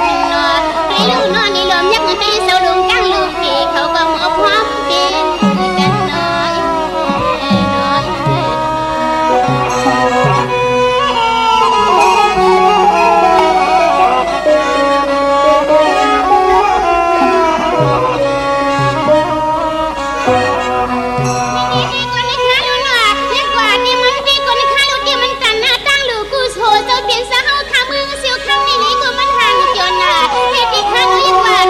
กันนอให้ลูกนอนนี่ลมยักให้เสาลุงกั้งลูกตีเขาก็หมอบพร้อมเดินกันน้อยน้อย เ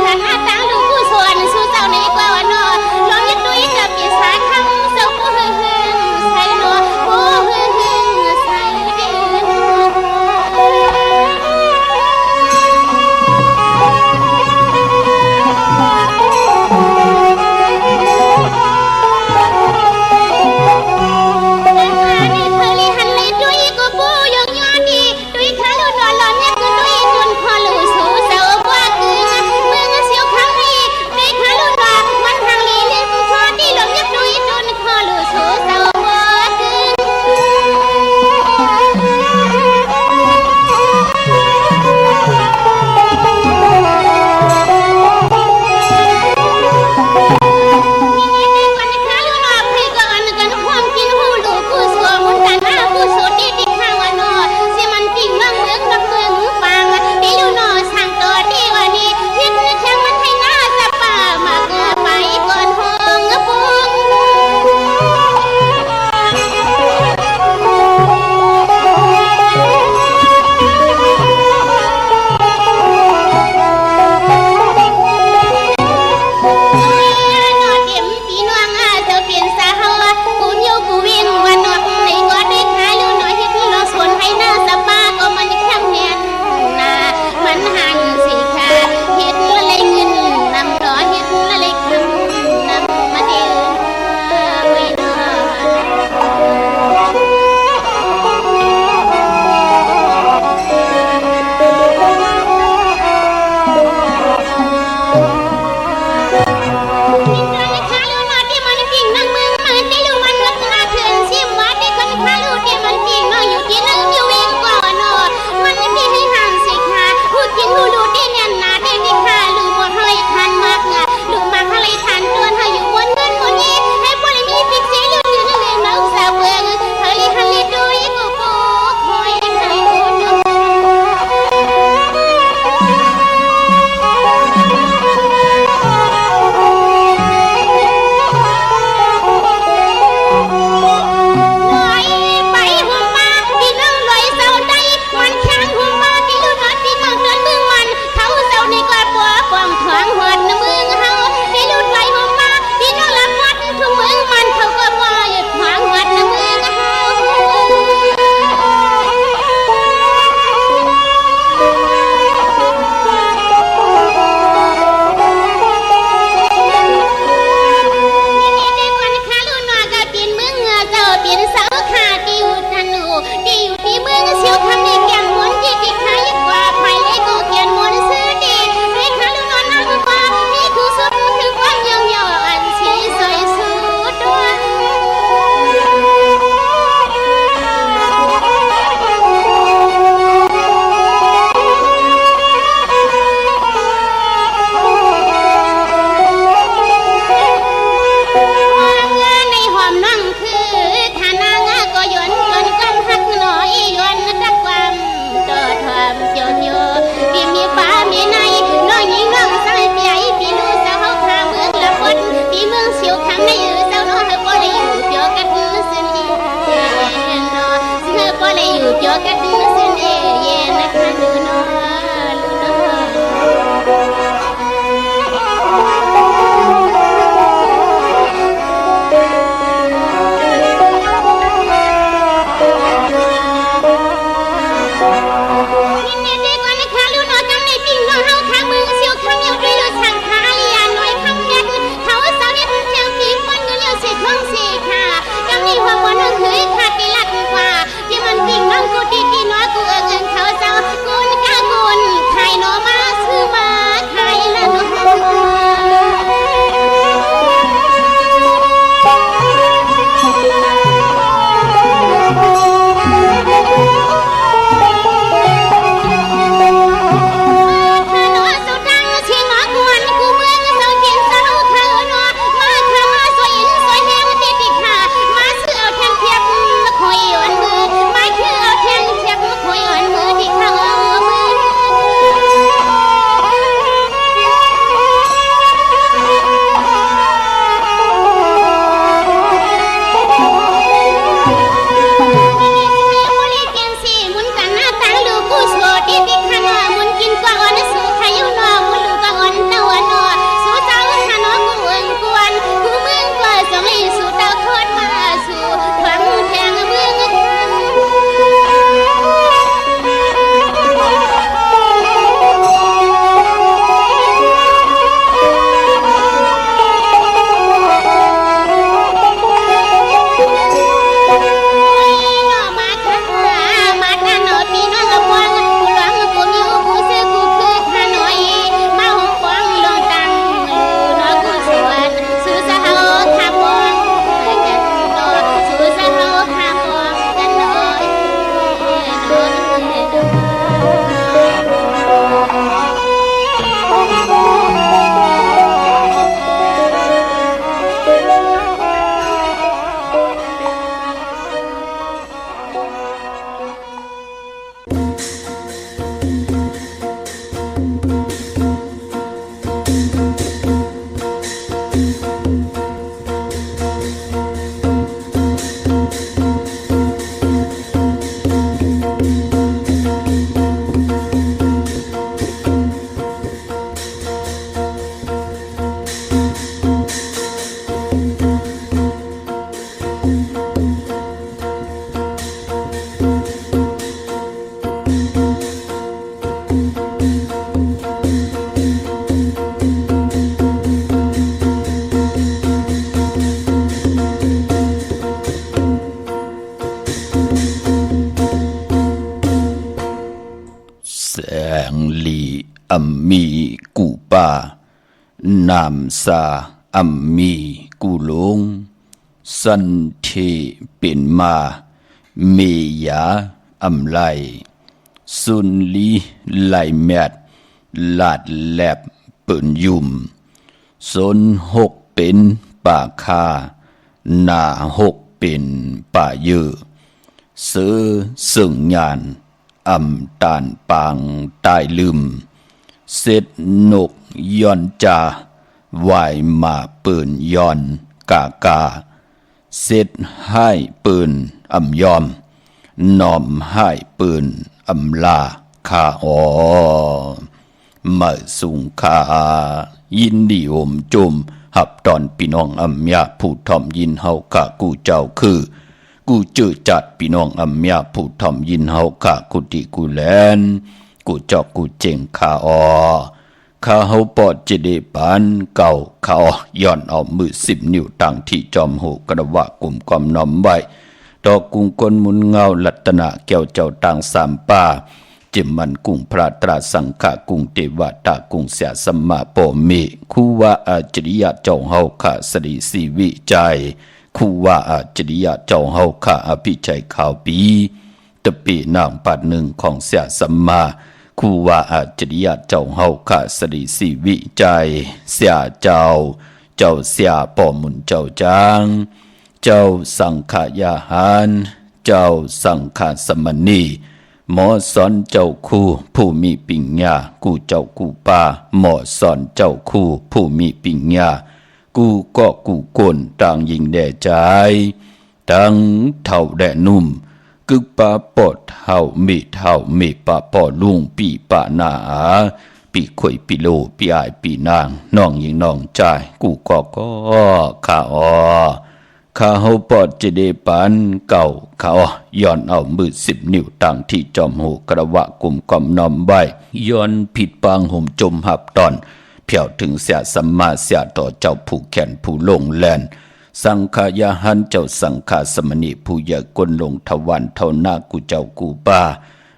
งลีอัมมีกูปานามซาอัมมีกูลงสันเทเป็นมาเมียาอัมไลสุนลีไลแมดลาดแลบเปิ่นยุ่มสนหกเป็นป่าคาหน้าหกเป็นป่าเยอเสือซึ่งญาณอำตานปางตายลืมเสร็จนกย้อนจาวายมาเปิ่นย้อนกากาเสร็จให้เปิ่นอำยอมนอมให้เปิ่นอำลาคาออมาสุงคายินดีโอมจุมหับตอนพี่น้องอำยาผู้ทอมยินเฮากะกูเจ้าคือกูเจอจัดพี่น้องอำยาผู้ทอมยินเฮากะกูติกูแลนกูจอกกูเจงคาออข้าเฮาปอดเจเดปานเก่าข้าย้อนเอามือ10 นิ้วตั้งที่จอมหูกระวะกลุ่มกอมน้อมไว้ดอกกุงกลมุนเงาลัตนะแก้วเจ้าต่างสามป่าจิมมันกุงพระตราสังฆะกุงเทวตากุงเสียสัมมาโปมิคูวาอาจริยะเจ้าเฮาข้าสริสีวิจัยคูวาอาจริยะเจ้าเฮาข้าอภิชัยข่าวปีตะปีนางปัดหนึ่งของเสียสัมมาคูวาอาจริยะเจ้าเฮาข้าสริสีวิจัยเสียเจ้าเสียป่อมุนเจ้าจางเจ้าสังขยาหารเจ้าสังฆสมณีหมอสอนเจ้าคู่ผู้มีปิญญากูเจ้ากูป่าหมอสอนเจ้าคู่ผู้มีปิญญากูก็กูก้นต่างยิงแด่ใจตั้งเท่าแด่นุ่มกึกปาปอดเท่ามีปาปอลุงปีปานาปีข่อยปีโลปีอายปีนางน้องยิงน้องใจกูก็ข้าข้าเฮาปอดเจเดปานเก่าข้าย้อนเอามือ10 นิ้วตั้งที่จอมหูกระวะกลุ่มกอมน้อมไว้ย้อนผิดปางห่มจมหับตอนเพียวถึงเสียสัมมาเสียต่อเจ้าผู้แขนผู้ลงแลนสังขยาหันเจ้าสังฆสมณีผู้ใหญ่กลลงทวันเท่าหน้ากูเจ้ากูป้า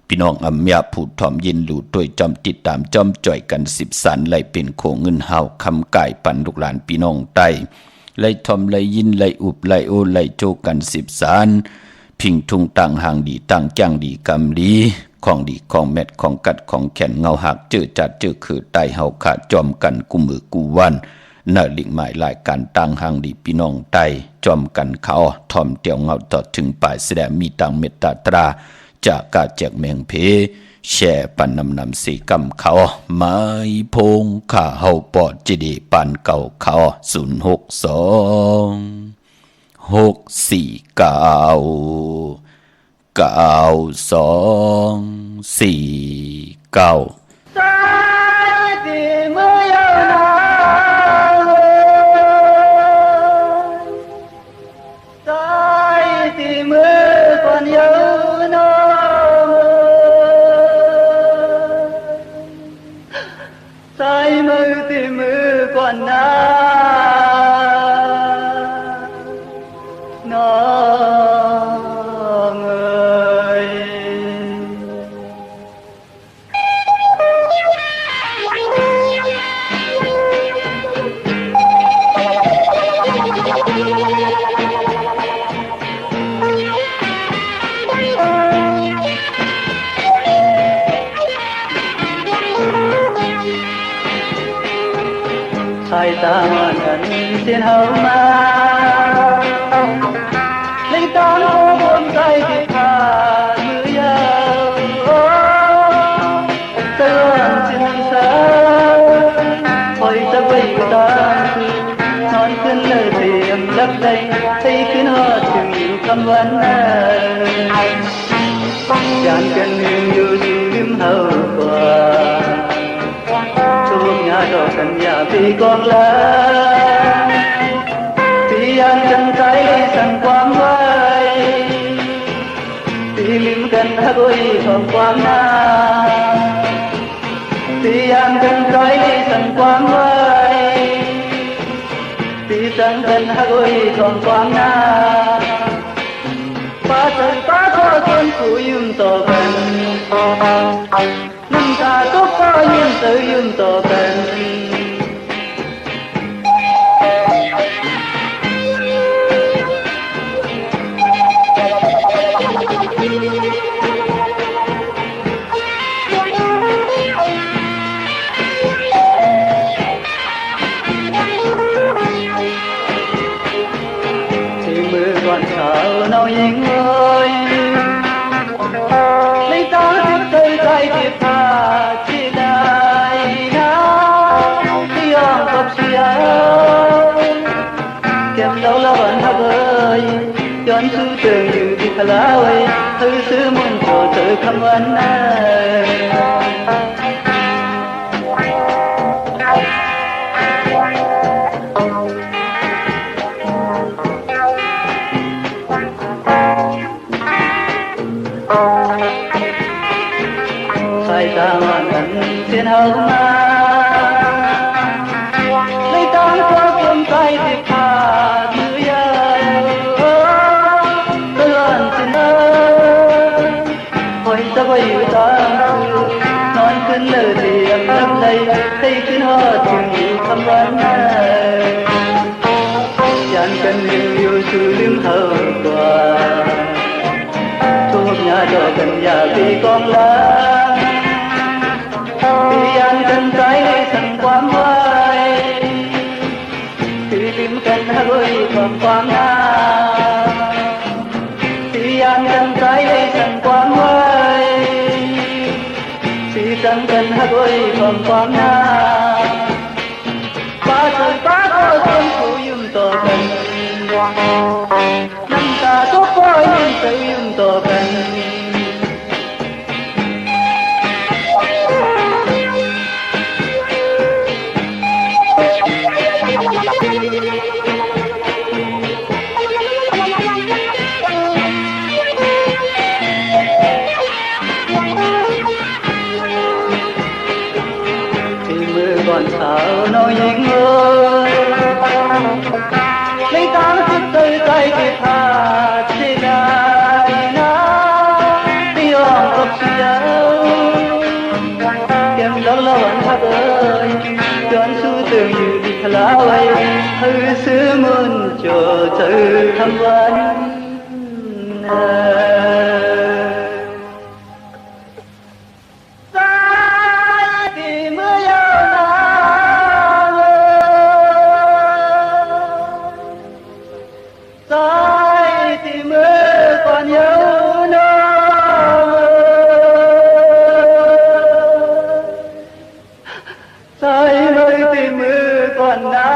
พี่น้องอำยาผู้ถ่อมยินหลู่ด้วยจอมติดตามจอมจ่อยกัน10 สันไล่เป็นโคเงินเฮาคำไก่ปันลูกหลานพี่น้องไตไล่ทอมไล่ยินไล่อุบไล่โอไล่โจกัน10 สานพิงทุงตั้งห่างดีตั้งจ้างดีกำดีของดีของเม็ดของกัดของแขนเงาหักเจอจัดเจอคือไตเฮาขาดจอมกันกูมือกูวันน่าลิงหมายหลายการตั้งห่างดีพี่น้องไตจอมกันเขาทอมเตียวเงาต่อถึงปลายแสดงมีตังเมตตาตราจากกาแจกแมงเพแช่ปันนำสีกำเขาไม้พงข้าเฮาปอดจีดีปันเก่าเขาhai ta ngần xin hậu ma linh tán ô buồn say thì thà mưa yêu tơn xin xa hồi ta quay ta nonขึ้นเลยเพียงรักใดให้ขึ้นฮอดถึงอยู่คำวันจานกันหนึ่งอยู่สู่ริมเฮากว่าดอกสัญญาปีกองลาปียันกันใจสั่งความไว้ปีลืมกันฮักไว้ของความหน้าปียันกันใจสั่งความไว้ปีสั่งกันฮักไว้ของความหน้าป้าใจป้าขอคนผู้ยืมต่อกันน้ำตา เตยยุ่มต่อกันที่มือก่อนเช้าน้องยิงเอ้ยlấy ta tiếp tới tay tiếp tha chỉ đại na đi ông tập xia kem đâu là vẫn thắc ơi chọn sư tưởng như đi khá lá ơi thư sư muốn cho tự khăm vấn sai ta ngàn lần xin hầu ma lấy ta qua cơm tay tiếp tha như ya tôi lần xin ơi hồi ta quay ta nóiขึ้นเลยเรียมรับเลยให้ขึ้นฮอดถึงคำวันยันกันอยู่สู่ลืมเฮากว่าทุกnhà choกันอย่าปีกองลาปียันกันใจสั่งความไว้ปีลืมกันให้ความหน้าปียันกันใจสั่งความไว้ปีสั่งกันให้ความหน้าป้าเธอป้าก็ต้องผู้ยุ่งต่อกันน้ำตาทุกข์ก็ยิ่งจะยุ่งต่อกันที่มือก่อนเช้าน้อยยิงเอ้ยlấy ta tiếp tới tay kịp tha chỉ đại na đi ông tập xia kem đâu là vẫn thắc ơi chọn sư tưởng như đi khá lá ơi thư sư muốn cho tự thăm vấn sai thì mưa còn nhớ nó sai ơi thì mưa còn na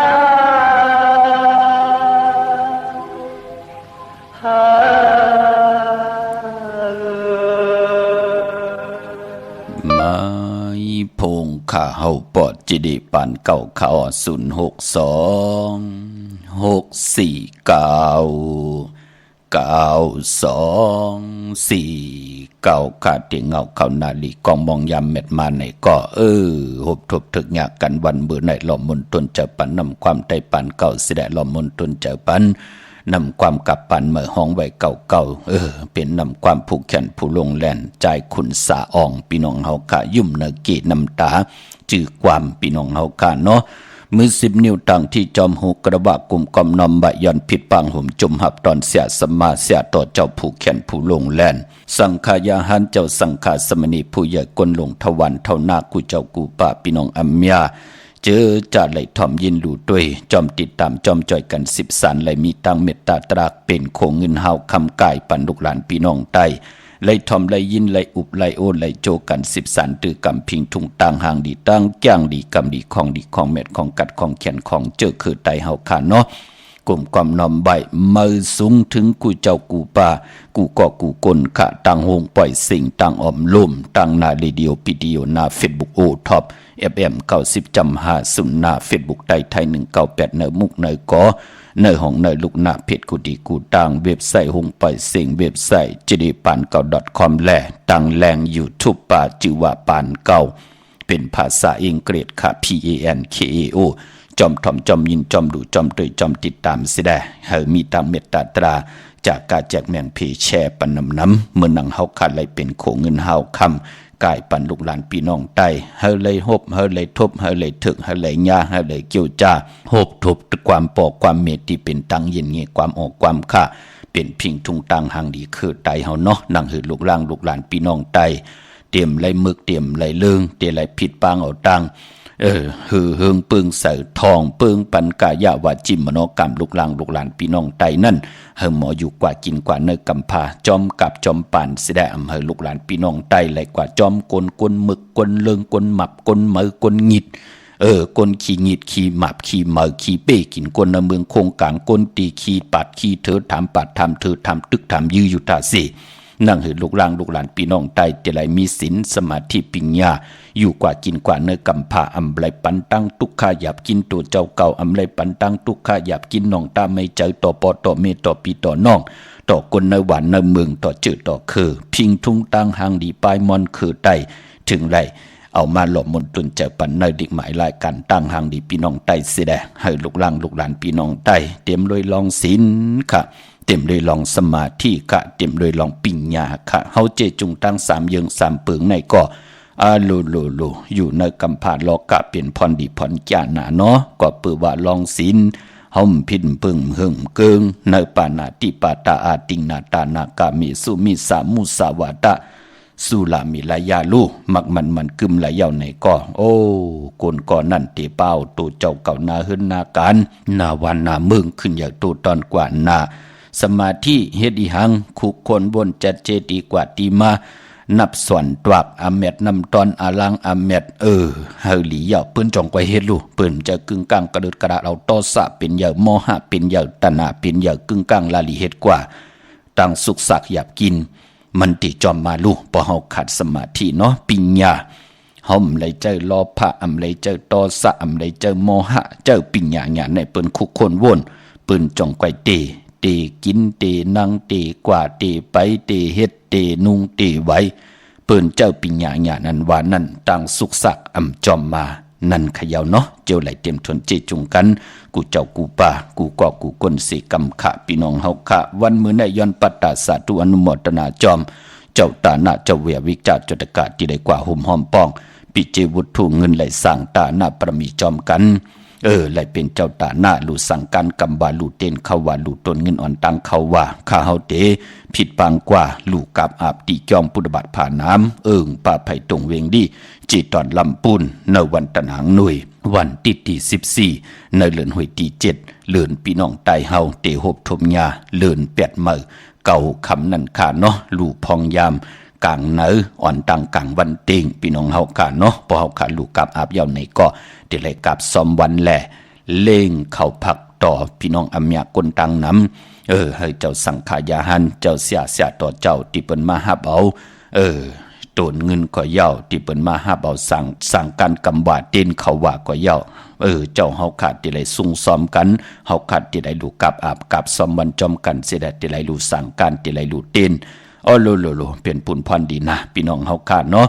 ไม่พงข้าเฮาปอดจิเดปานเก่าข้า062-649-92-4ขาดที่เงาเขานาลีกองมองยามเม็ดมาไหนก็หบทบถึกยากกันวันเบื่อไหนหล่อมนตนเจอปันนำความใจปันเก่าสิได้หล่อมนตนเจอปันนำความกับปันเมื่อห้องไว้เก่าเป็นนำความผูกแขนผู้ลงแล่นใจขุนสาอ่องพี่น้องเฮากะยุ่มเนกีน้ำตาจื้อความพี่น้องเฮากะเนาะมือ10 นิ้วตั้งที่จอมหูกระบะกลุ่มกอมนอมบะย่อนผิดปางห่มจุมหับตอนเสียสมาเสียต่อเจ้าผู้แขนผู้ลงแล่นสังขายาหันเจ้าสังขาสมณีผู้ใหญ่กลลงทวันเท่านากูเจ้ากูป่าพี่น้องอัมยาเจอจ่าไหลถ่อมยินดูด้วยจอมติดตามจอมจ่อยกัน10 สารไหลมีตังเมตตาตรากเป็นโคงเงินเฮาคำกายปันลูกหลานพี่น้องใต้ไหลทอมไหลยินไหลอุบไหลโอนไหลโจกัน10 สารตือกำพิงทุ่งต่างห่างดีตั้งแก้งดีกำดีของเม็ดของกัดของเขียนของเจอคือไตเฮาขาเนาะกลุ่มความนอมใบมือสูงถึงกูเจ้ากูป่ากูก่อกูกลขะต่างหงปล่อยสิ่งต่างอมลุ่มต่างนาเรดิโอพิดีโอนาเฟซบุ๊กโอท็อปFM 90.50นาเฟซบุ๊กไทย198เนอมุกเนอกอเนอของเนอลูกหน้าเพจกูดีกูต่างเว็บไซต์หงปล่อยสิ่งเว็บไซต์jdipan9.com และต่างแรง YouTube ป่าจือว่าปานเก่าเป็นภาษาอังกฤษค่ะ PANKAO จอมถ่อมจอมยินจอมดูจอมตื่นจอมติดตามสิได้เฮามีตามเมตตาตราจากกาแจกแมงเพแช่ปันน้ำเมื่อนังเฮาขาดไหลเป็นโขเงินเฮาคำกายปันลูกหลานพี่น้องใต้เฮาเลยฮบเฮาเลยทบเฮาเลยถึกเฮาเลยยาเฮาเลยเกี่ยวจ้าฮบทบความปอกความเมตที่เป็นตังเย็นเงี้ยความออกความค่าเป็นพิงทุงตังหางดีคือไตเฮาเนาะนั่งหือลูกล่างลูกหลานพี่น้องใต้เตรียมไหลมึกเตรียมไหลเลืองเตรียมไหลผิดปางเอาตังหือเฮิงปึงใส่ทองปึงปันกายาวาจิมมโนกรรมลูกหลานลูกหลานพี่น้องไตนั่นเฮิงหมออยู่กว่ากินกว่าเนกำพาจอมกับจอมป่านสิได้อำเภอลูกหลานพี่น้องไตไหลกว่าจอมกลหมึกกลเลิงกลหมับกลมือกลหงิดกลขี่หงิดขี่หมับขี่มือขี่เป้กินกลในเมืองโคงกลางกลตีขี่ปัดขี่เธอถามปัดทำเธอทำตึกทำยื้ออยู่ตาสินั่งหือลูกหลานลูกหลานพี่น้องไตจะไหลมีศีลสมาธิปัญญาอยู่กว่ากินกว่าเนื้อกำพาอำไรปันตั้งทุกข้าหยาบกินตัวเจ้าเก่าอำไรปันตั้งทุกข้าหยาบกินน้องตาไม่เจอต่อปอต่อเมต่อปีต่อน้องต่อคนในหวานในเมืองต่อจืดต่อคือพิงทุ่งตั้งหางดีปลายมอนคือไตถึงไรเอามาหลบมนตุนเจอปันในดิกหมายรายการตั้งหางดีพี่น้องไตเสียแดให้ลูกหลานลูกหลานพี่น้องไตเตรียมเลยลองศีลค่ะเต็มเลยลองสมาธิค่ะเต็มเลยลองปิญญาค่ะเฮาเจจุงตั้ง3เยิง3เปิงในก็โลอยู่ในกำพาลอกะเปลี่ยนพรดีพรญาณาเนาะก็เปิดว่าลองศีลเฮาพินปึงหึงเกิงในปานาติปาตาอาติงนาตานากามิสุมิสามุสาวาตะสุลามิลายาลูมักมันกึมไหลยาวในก็โอ้กนก่อนนั่นเตเป้าตูเจ้าเก่านาหึนนาการนาวันนาเมืองขึ้นอย่างตูตอนกว่านาสมาธิเฮ็ดอีหังคุกคนบนจัดเจดีกว่าตีมานับส่วนตวักอเมดนำตอนอาลังอเมดเฮาหลียาวเปิ้นจองไว้เฮ็ดลูเปิ้นจะกึ่งกลางกระดึดกระดาเอาต่อสะเป็นยาวโมหะเป็นยาวตนาเป็นยาวกึ่งกลางลาลีเฮ็ดกว่าตั้งสุขสักหยาบกินมันติจอมมาลูพอเฮาขาดสมาธิเนาะปัญญาเฮาเลยเจอโลภะอำเลยเจอต่อสะอำเลยเจอโมหะเจอปัญญาญาณในเปิ้นคุกคนวนเปิ้นจองไว้เตกินเตนั่งเตกว่าเตไปเตเฮ็ดเตนุ่งเตไว้เปิ้นเจ้าปิญญาญานั้นว่านั้นต่างสุขสักอำจอมมานั่นขยาวเนาะเจ้าไหลเต็มทนเจจุงกันกูเจ้ากูป่ากูกอกูกนสิกรรมขะพี่น้องเฮาขะวันมื้อในย้อนปัตตาสาธุอนุโมทนาจอมเจ้าตานะเจ้าเวียวิจารจตกะที่ได้กว่าหุ่มหอมป้องปิเจวุฒุเงินไหลสร้างตานะประมีจอมกันไหลเป็นเจ้าตาหน้าลูสั่งการกำว่าลูเต้นเขาว่าลูตนเงินอ่อนตังเขาว่าข้าเฮาเตผิดปางกว่าลูกับอาบตีจอมพุทธบาทผ่าน้ำป่าไผ่ตรงเวงดีจีตอนลำปูนในวันตะหนังหน่วยวันที่14ในเลือนหวยที่7เลือนพี่น้องไตเฮาเตหบทมยาเลือน8มื้อเก่าคำนั่นค่ะเนาะลูพองยามกลางเนออ่อนตังกลางวันเต็งพี่น้องเฮาค่ะเนาะพอเฮาค่ะลูกกับอาบยาวในก็เดี๋ยวเลยกับซ้อมวันแลเล่งเข้าพักต่อพี่น้องอำยากนตังน้ำให้เจ้าสังขายาหันเจ้าเสียต่อเจ้าที่เปิ้นมาฮับเอาโตนเงินก็เย้าที่เปิ้นมาฮับเอาสั่งการกำว่าเต้นเขาว่าก็เย้าเจ้าเฮาขาดที่ไหลซุ่งซ้อมกันเฮาขาดที่ไหลลูกกับอาบกับซ้อมวันจอมกันเสียได้ที่ไหลลูสั่งการที่ไหลลูเต้นโลเป็นปุ่นพรดีนะพี่น้องเฮาขาดเนาะ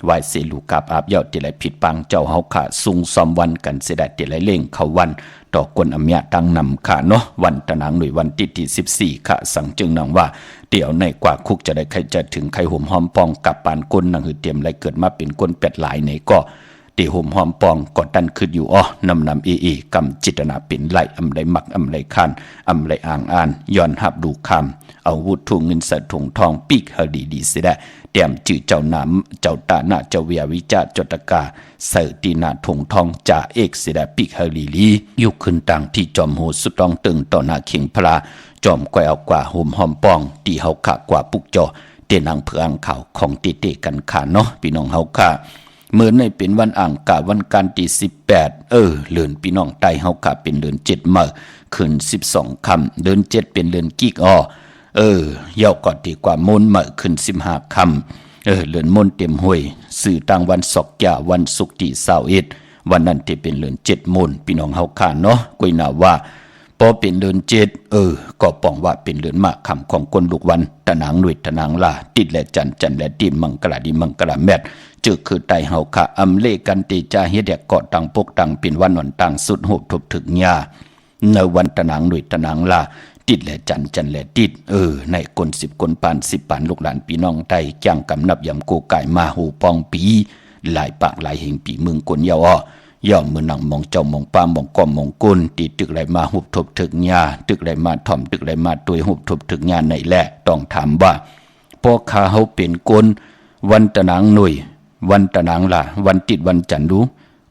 ไหวเสลูกับอาบเย้าที่ไหลผิดปังเจ้าเฮาขาซุ่งซ้อมวันกันเสียได้ที่ไหลเล่งเขาวันต่อกวนอำยะตั้งนำค่ะเนาะวันตะหนังหน่วยวันที่14ค่ะสั่งจึงนังว่าเดี๋ยวในกว่าคุกจะได้ใครจะถึงใครห่มหอมปองกับปานก้นนังหือเตรียมไรเกิดมาเป็นก้นเป็ดหลายในก็เดี๋ยวห่มหอมปองกอดดันขึ้นอยู่นำกำจิตนาเป็นไหลอำไรมักอำไรคันอำไรอ่างอ่านย้อนหับดูคำเอาวุฒุเงินสะถุงทองปีกเฮดีเสียได้เตรียมจื่อเจ้าน้ำเจ้าตาหน้าเจ้าเวียวิจารจตกาเสตีนาถุงทองจ่าเอกเสียได้ปีกเฮลีอยู่ขึ้นต่างที่จอมโหสุดต้องตึงต่อหน้าเข่งพลาจอมก้อยเอากว่าห่มหอมปองตีเฮาขะกว่าปุกจอเตนังเพื่ออังข่าวของเตกันขาเนาะพี่น้องเฮาค่ะเมื่อในเป็นวันอ่างกาวันการที่18เดือนพี่น้องไตเฮาค่ะเป็นเดือน7มื้อขึ้น12ค่ำเดือน7เป็นเดือนกิกเยาวก่อนดีกว่ามนมื้อขึ้น15ค่ำเดือนมนเต็มห้วยสื่อต่างวันศอกยาวันศุกร์ที่21วันนั้นที่เป็นเดือน7มนพี่น้องเฮาค่ะเนาะกุยน่าว่าพอเป็นเดือน7ก็ป้องว่าเป็นเดือนมะค่ำของคนลูกวันตะหนังหน่วยตะหนังลาติดและจันและติมังกลาดิมังกลาแมด จึกคือไตเฮาค่ะอำเลกันติจาเฮ็ดเกาะตังปกตังเป็นวันอ่อนตังสุดโหบทบถึกญาในวันตะนางหนุ่ยตะนางลาติดและจันและติดในคน10คนปาน10ปานลูกหลานพี่น้องไตจ้างกำนับยำโกไก่มาหูปองปีหลายปากหลายแห่งปีเมืองกนยาวย่อมมือหนังมองเจ้ามองป้ามองก้อมมองกุนตีตึกไหลมาหุบทบถึกญาตึกไหลมาถ่อมตึกไหลมาตุยหุบทบถึกญาในแหละต้องถามว่าพอข้าเฮาเป็นคนวันตะนางหนุ่ยวันตะนางล่ะวันติดวันจันทร์รู้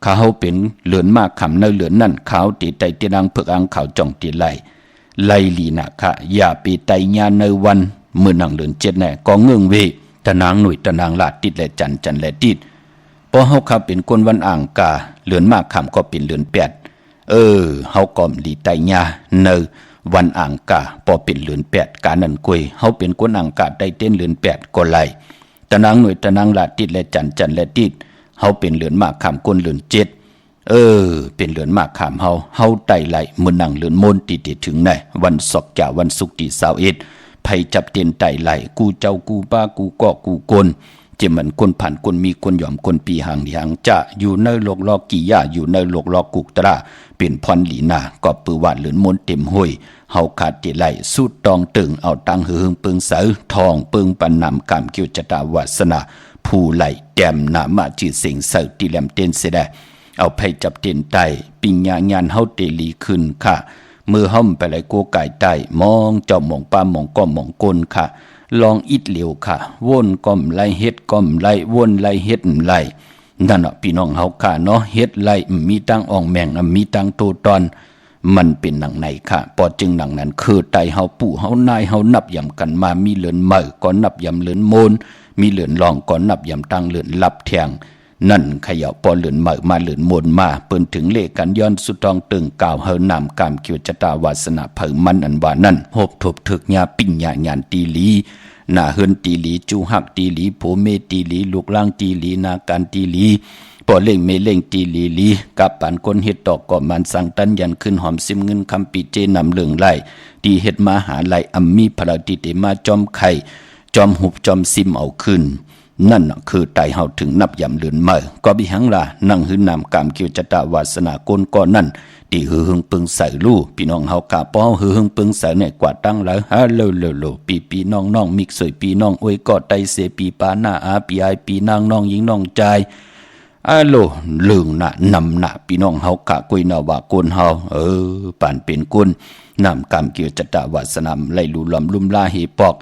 ข้าเฮาเป็นเหลือนมากคำเนเหลือนนั่นขาวตีไตตีนางเผือกอังขาวจ่องตีไหลลีนะค่ะอย่าปีไตญาในวันมือหนังเหลือนเจ็ดแน่ก็เงื่องเวตะนางหนุ่ยตะนางล่ะติดและจันและติดพอเฮาขับเป็นคนวันอ่างกาเหลือนมากคำก็เป็นเหลือนแปดเฮาก็ลีไตญาในวันอ่างกาพอเป็นเหลือนแปดกานันกุยเฮาเป็นคนอ่างกาได้เต้นเหลือนแปดก็ไหลตะนางหน่วยตะนางลาติดและจันและติดเฮาเป็นเหลือนมากขามก้นเหลือนเจ็ดเป็นเหลือนมากขามเฮาไต่ไหลมือนังเหลือนมนติถึงไหนวันศกจ่าวันศุกร์ที่21ไผจับเตียนไต่ไหลกูเจ้ากูป้ากูเกาะกูกนจะเหมือนคนผ่านคนมีคนยอมคนปีห่างจะอยู่ในโลกลอกกี่ย่าอยู่ในโลกลอกกุกตราเป็นพรหลีนาก็ปือวาดเหลือนมนเต็มห้วยเฮาขาดติไหลสุดตองตึงเอาตังหึงปึงเสือทองปึงปันนำกามเกี่ยวจตาวาสนาผู้ไหลแต้มนามาจือเสียงเสือติแลมเต้นเสดเอาไผจับเต้นไตปิญญางานเฮาเตลีขึ้นค่ะมือห้อมไปไหลโกไก่ไตมองเจ้ามองป้ามองก้อมมองกลค่ะลองอิดเหลียวค่ะวนก้มไล่เฮ็ดก้มไล่วนไล่เฮ็ดไล่นั่นพี่น้องเฮาค่ะเนาะเฮ็ดไล่มีตั้งอ่องแมงมีตั้งโตตอนมันเป็นหนังไหนค่ะพอจึงหนังนั้นคือไตเฮาปู่เฮานายเฮานับยำกันมามีเหลือนเมื่อก็นับยำเหลือนโมนมีเหลือนรองก็นับยำตั้งเหลือนลับแทงนั่นขย่าพอเหลือนเมื่อมาเหลือนโมนมาเปิ้นถึงเลกันย้อนสุดทองตึงกล่าวเฮานำกามเกี่ยวจตาวาสนาเผมันอันว่านั่นหบทบถึกญาปิญญาญาณตีลีนาเฮินตีหลีจูหักตีหลีโผเมตีหลีลูกล่างตีหลีนาการตีหลีปอเล่งเมเล่งตีหลีกับปานคนเฮ็ดตอกก่อมันสังตันยันขึ้นหอมซิมเงินคำปีเจนำเลืองไล่ตีเฮ็ดมาหาไล่อัมมีพระติเตมาจอมไข่จอมหุบจอมซิมเอาขึ้นนั่นคือไตเฮาถึงนับยำเลือนเมื่อก็บิหังล่ะนั่งหืนนำกามเกี่ยวจตาวาสนาโกนก่อนนั่นตีหือหึงปึงใส่ลู่พี่น้องเฮากะป้อหือหึงปึงใส่เนี่ยกว่าตั้งหลายฮัลโหลปีน้องมิกสวยปีน้องอวยกอดไตเสปีปาหน้าอาปีไอปีนางน้องหญิงน้องใจโลลึงน่ะนำน่ะพี่น้องเฮากะกุยนาวาโกนเฮาปานเป็นกุนนำกามเกี่ยวจตาวาสนามไล่ลู่ลำลุ่มลาเฮปอก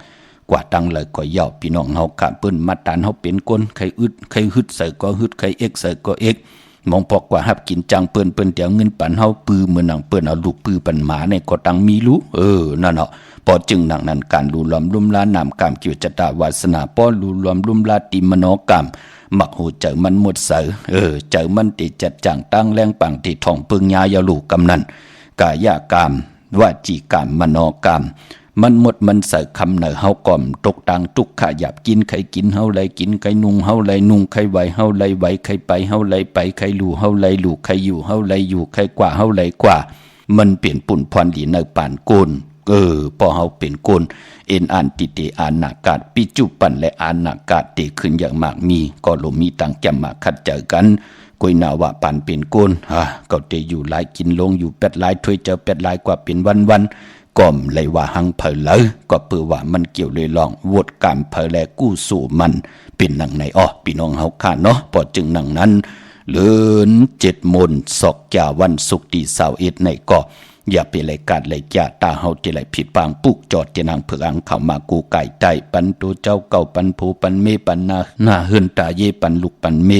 กว่าตั้งเลยก็ย่อพี่น้องเฮากะเปิ้นมาตานเฮาเป็นคนใครอึดใครฮึดใส่ก็ฮึดใครเอ็กใส่ก็เอ็กมองพอกว่าหับกินจังเปิ้นเตียวเงินปันเฮาปือเหมือนหนังเปิ้นเอาลูกปือปันหมาในก็ตังมีรู้นั่นเนาะพอจึงหนังนั้นการลู่ล้อมลุ่มลานามกามเกี่ยวจตาวาสนาป้อลู่ล้อมลุ่มลาติมโนกรรมมักหูเจอมันหมดเสือเจอมันติจัดจังตั้งแรงปังติท่องปึงยายาลูกกำนันกายกรรมวาจีกรรมมโนกรรมมันหมดมันใส่คำเหนือเฮาก่อมตกตังตุกขะหยับกินใครกินเฮาไรกินใครนุ่งเฮาไรนุ่งใครไหวเฮาไรไหวใครไปเฮาไรไปใครลู่เฮาไรลู่ใครอยู่เฮาไรอยู่ใครกว่าเฮาไรกว่ามันเปลี่ยนปุ่นพรหลีในป่านโกนพอเฮาเป็นโกนเอ็นอันติเตอานากาศปิจุปันและอานากาศติขึ้นอย่างมากมีก็ลมมีตังแจ่มมาคัดเจอกันกุยนาวะปันเป็นโกนก็เตอยู่หลายกินลงอยู่เป็ดหลายถ้วยเจอเป็ดหลายกว่าเป็นวันก่อมเลยว่าหังเผลเลยก็เปือว่ามันเกี่ยวเลยลองวดกามเผลแลกู้สู่มันเป็นหนังในพี่น้องเฮาค่ะเนาะพอจึงหนังนั้นเลือน7 มนศกจ่าวันศุกร์ที่21ในก็อย่าไปรายการรายจ่าตาเฮาที่ไหลผิดปางปุกจอดที่นางเผือกอังเข้ามากูไก่ไตปันตัวเจ้าเก่าปันผูปันเมปันนาหน้าเฮือนตาเยปันลูกปันเม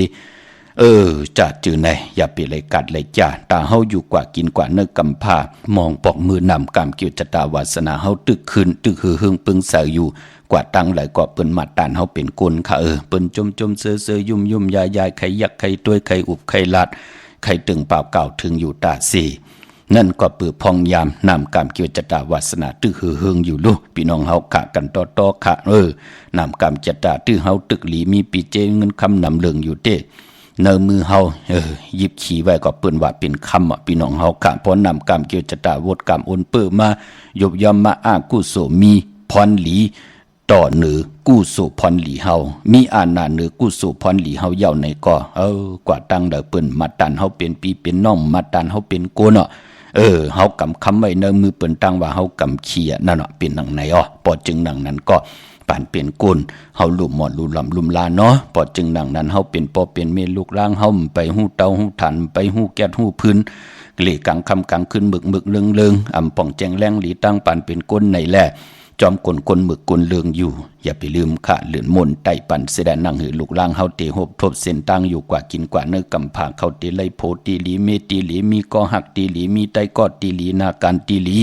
จะจือไหนอย่าไปเลยกัดเลยจ่าตาเฮาอยู่กว่ากินกว่าเนื้อกำผ้ามองปอกมือนำกามเกี่ยวจตาวาสนาเฮาตึกขึ้นตึกหือหึงปึงเสยอยู่กว่าตั้งไหลก็เปิ้นมาตานเฮาเป็นกลค่ะเปิ้นจมเสือยุ่มยายไข่ยักไข่ต้วยไข่อุบไข่ลาดไข่ตึงเปล่าเก่าถึงอยู่ตาสีนั่นก็ปือพองยามนำกามเกี่ยวจตาวาสนาตึกหือหึงอยู่ลูกพี่น้องเฮาขะกันต่อค่ะนำกามจตาตึกเฮาตึกหลีมีปีเจเงินคำนำเลืองอยู่เต้เนื้อมือเฮาหยิบขี่ไว้ก็เปิ้นว่าเป็นคำพี่น้องเฮากะพอนำกามเกี่ยวจตาวดกามโอนเปิ้มายบยอมมาอ้างกุโสมีพรหลี ต่อเนือกู้สู่พรหลีเฮามีอาณาเนือกู้สู่พรหลีเฮาเย่าในก็กว่าตั้งเดอเปิ้นมาตันเฮาเป็นปีเป็นน้องมาตันเฮาเป็นโกเนาะเฮากำคำไว้เนมือเปิ้นตั้งว่าเฮากำเขียนั่นเนาะเป็นหนังไหนปอจึงหนังนั้นก็ปานเป็นกุนเฮาลุมหมอดลุลำลุมลาเนาะปอจึงหนังนั้นเฮาเป็นปอเป็นเมลูกร่างเฮาไปหู้เตาหู้ทันไปหู้แก๊สหู้พื้นเกลี่กังคำกังขึ้นหมึกเลืองอำป่องแจงแรงหลีตั้งปานเป็นก้นในแหละจอมคนหมึกกลเลืองอยู่อย่าไปลืมค่ะเหลือนมนไตปันเสดนั่งหือลูกล่างเฮาเตหบทบเส้นตั้งอยู่กว่ากินกว่าเนื้อกำผาเขาเตไลโพตีหลีเมตีหลีมีก็หักตีหลีมีไตก็ตีหลีนาการตีหลี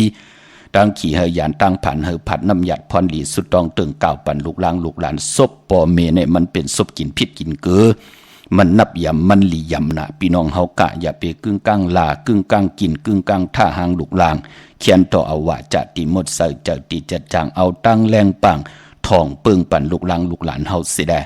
ตั้งขี่เฮยานตั้งผ่านเฮผัดน้ำหยัดพรหลีสุดตองเติงก่าวปันลูกล่างลูกหลานซบปอเมเนี่ยมันเป็นซบกินพิษกินเกือมันนับยำมันหลียำนะพี่น้องเฮากะอย่าไปกึ่งกลางลากึ่งกลางกินกึ่งกลางท่าหางลูกลางเขียนต่อเอาว่าจะติหมดเสยจะติจัดจางเอาตั้งแรงปังทองเปิงปั่นลูกลางลูกหลานเฮาเสียได้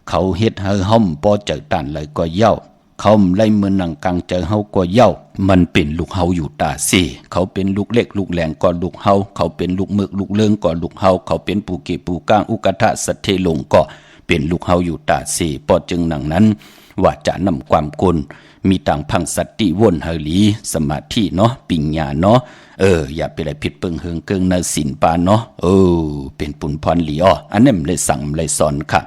เขาเฮ็ดเฮาห่มปอเจอตันเลยก็เย้าเขาไล่มือนังกังเจอเฮาก็เย้ามันเป็นลูกเฮาอยู่ตาซีเขาเป็นลูกเล็กลูกแหลงก็ลูกเฮาเขาเป็นลูกมึกลูกเลิงก็ลูกเฮาเขาเป็นปูเกปูก้างอุกทะสัทเทลงก็เป็นลูกเฮาอยู่ตาซีปอจึงหนังนั้นว่าจะนำความกลมีต่างพังสัตติวนเฮลีสมาธิเนาะปิญญาเนาะอย่าไปอะไรผิดเปิงเฮิงเกิงในศีลปานเนาะเป็นปุนพรหลีอันนี้มันเลยสั่งเลยสอนค่ะ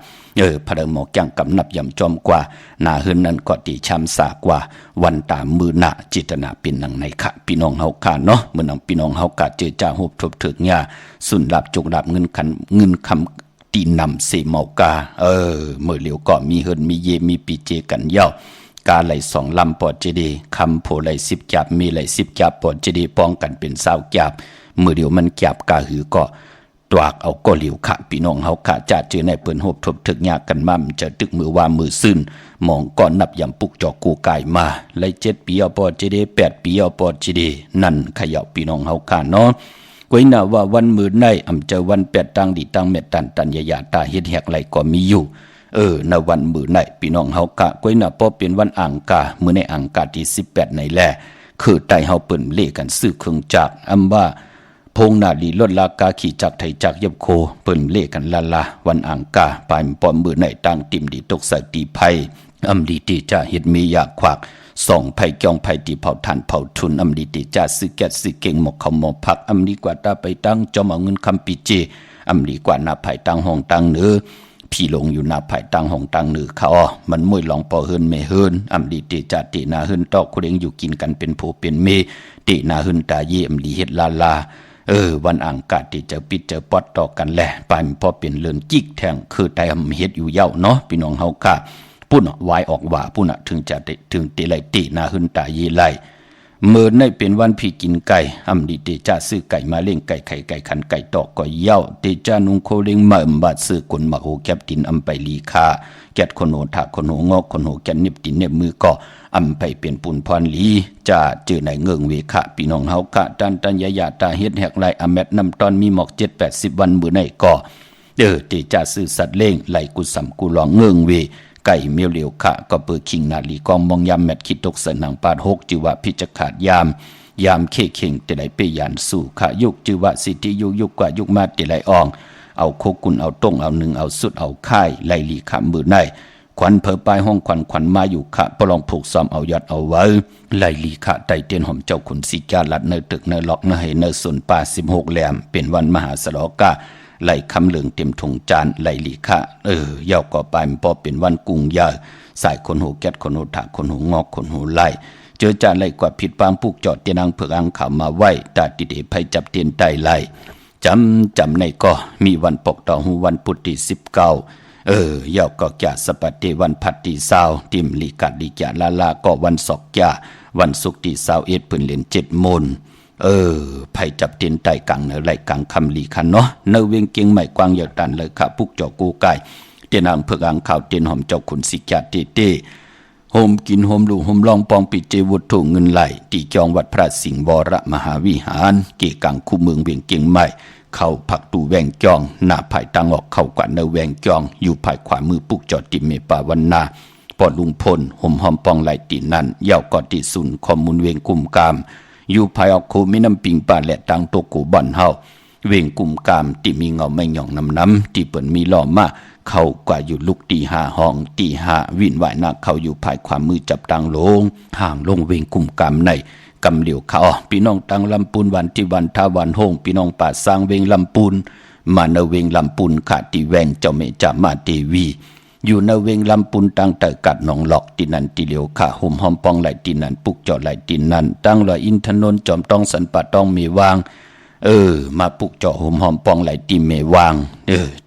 พระหมอกยังกำนับยำจอมกว่านาเฮินนั้นก็ตีช้ำสากว่าวันตามมือหน้าจิตนาเป็นหนังในค่ะพี่น้องเฮาค่ะเนาะเมื่อนังพี่น้องเฮากะเจอจ่าหุบทบถึกหญ้าสุนลับจกลับเงินคำตีนำเสเมากาเมื่อเหลียวก็มีเฮินมีเยมีปีเจกันเย้ากาไหลสองลำปอดเจดีคำโพไหล10 จับมีไหล10 จับปอดเจดีป้องกันเป็น20 จับเมื่อเดียวมันจับกาหือก็ตวากเอาก็เหลียวขะพี่น้องเฮาขะจะเจอในเปิ้นหบทบถึกยากกันมั่มจะตึกมือว่ามือซื่นมองก่อนนับยำปุกจอกกูกายมาไหล7 ปีเอาปอดเจดี8 ปีเอาปอดเจดีนั่นขยับพี่น้องเฮาขะเนาะก้อยน่ะว่าวันมือในอำเจอวัน8ตังดีตังเม็ดตันยาตาเฮ็ดแหกไหลก็มีอยู่ในวันมือในพี่น้องเฮากะก้อยน่ะพอเป็นวันอังคารมื้อในอังคารที่18ในแลคือไตเฮาเปิ้นเล่กันซื้อเครื่องจักรอำว่าพงนาลีลดราคาขี่จักรไทยจักรยับโคเปิ้นเล่กันลาวันอังคารปลายปอมมือในตั้งติมดีตกใส่ตีไผอำดีที่จะเฮ็ดมียาควักส่องไผ่จองไผ่ที่เผาทานเผาทุนอำดีติจ่าซื้อแก๊สซื้อเก่งหมกเขาหมกผักอำดีกว่าตาไปตั้งจอมเอาเงินคำปีเจอำดีกว่านาไผ่ตั้งห้องตั้งเนื้อพี่ลงอยู่นาไผ่ตั้งห้องตั้งเนื้อเขามันมวยลองปอเฮินไม่เฮินอำดีติจ่าตินาเฮินตอกคุเรงอยู่กินกันเป็นผู้เป็นเมตินาเฮินตาเยอำดีเฮ็ดลาวันอังคารที่จะปิดเจอปอดต่อกันแหละไปพอเป็นเลือนจิกแทงคือไตอำเฮ็ดอยู่เย้าเนาะพี่น้องเฮาค่ะปุ่นวายออกว่าปุ่นถึงจะถึงติไลตินาหึนตายีไลเมื่อในเป็นวันพี่กินไก่อำดีเตจ่าซื้อไก่มาเลี้ยงไก่ไข่ไก่ขันไก่ตอกก็เย้าเตจ่านุงโคเลี้ยงมาบาดซื้อคนมาโหแคบตินอำไปลีคาแกดคนโหถาคนโหงอกคนโหแกนเน็บตินเน็บมือก็อำไปเป็นปุนพรลีจะเจอในเงิงเวคะพี่น้องเฮากะตันยาตาเฮ็ดแหกไหลอแมดน้ำตอนมีหมอก7-80 วันมื้อในก็เตจ่าซื้อสัตว์เลี้ยงไหลกุสำกุลองเงิงเวไก่เมียวเหลียวขะก็เปิดคิงนาลีกองมองยามแมดคิดตกเสนังปาด6จิวะพิจขาดยามเคเข่งแต่ไหลเปยันสู่ขะยุกจิวะสิทธิยุกกว่ายุกมาแต่ไหลอ่องเอาโคกุนเอาต้งเอาหนึ่งเอาสุดเอาค่ายไหลลีขะมือในควันเพอปลายห้องควันมาอยู่ขะปลองผูกซ้อมเอายอดเอาไว้ไหลลีขะไตเตียนหอมเจ้าขุนสิกาลัดเนตึกเนล็อกเนให้เนส่วนป่า16แหลมเป็นวันมหาสลอกะไหลคำเหลืองเต็มถุงจานไหลลีคะเย้าก็ไปพอเป็นวันกุ้งยาสายคนหูแก๊ดคนหูถาคนหูงอกคนหูไหลเจอจานไหลกว่าผิดปางผูกจอดเตียนังเผือกอังข่าวมาไหวตาติเดภัยจับเตียนไตไหลจำในก็มีวันปกต่อหูวันพุธที่19เย้าก็แก่สปฏิวันพัดที่20ติมลีกัดลีจ่าลาก็วันศอกจ่าวันศุกร์ที่21ปืนเล่น7 มนไผ่จับเตียนไตกังเนไหลกังคำลีคันเนาะเนเวียงเกียงใหม่กวางยาวตันเลยค่ะปุกจอกูไก่เตียนอังเผือกอังข่าวเตียนหอมเจ้าขุนสิกาเต้โฮมกินโฮมลูโฮมลองปองปิเจวุฒุเงินไหลตีจองวัดพระสิงห์วรมหาวิหารเกกังคู่เมืองเวียงเกียงใหม่เข้าผักตูแวงจองหน้าไผ่ตังออกเข้ากว่าเนแวงจองอยู่ภายขวามือปุกจอติเมปาวันนาปอดลุงพลห่มหอมปองไหลตีนั่นเย้ากอติสุนคอมมุนเวียงกุมกามอยู่ภายออกคูมิน้ำปิงป่าและตังตกกูบ่อนเฮา เวงกุมกามที่มีเงาไม่หย่องน้ำที่เปิ่นมีล้อมาเข้ากว่าอยู่ลุกตีหาห้องตีหาวินไหวหนักเขาอยู่ภายความมือจับตังลงห่างลงเวงกุมกามในกำเหลียวเขาพี่น้องตังลำปูนวันที่วันทาวันโฮงพี่น้องป่าสร้างเวงลำปูนมาเนเวงลำปูนขาตีแวงเจ้าเมจ่ามาเทวีอยู่ในเวงลำปุนตั้งแต่กัดหนองหลอกตินันติเหลียวขาห่มหอมปองไหลตินันปุกจอดไหลตินันตั้งลอยอินทนนจอมต้องสันปะต้องมีวางมาปุกเจาะห่มหอมปองไหลติเมวาง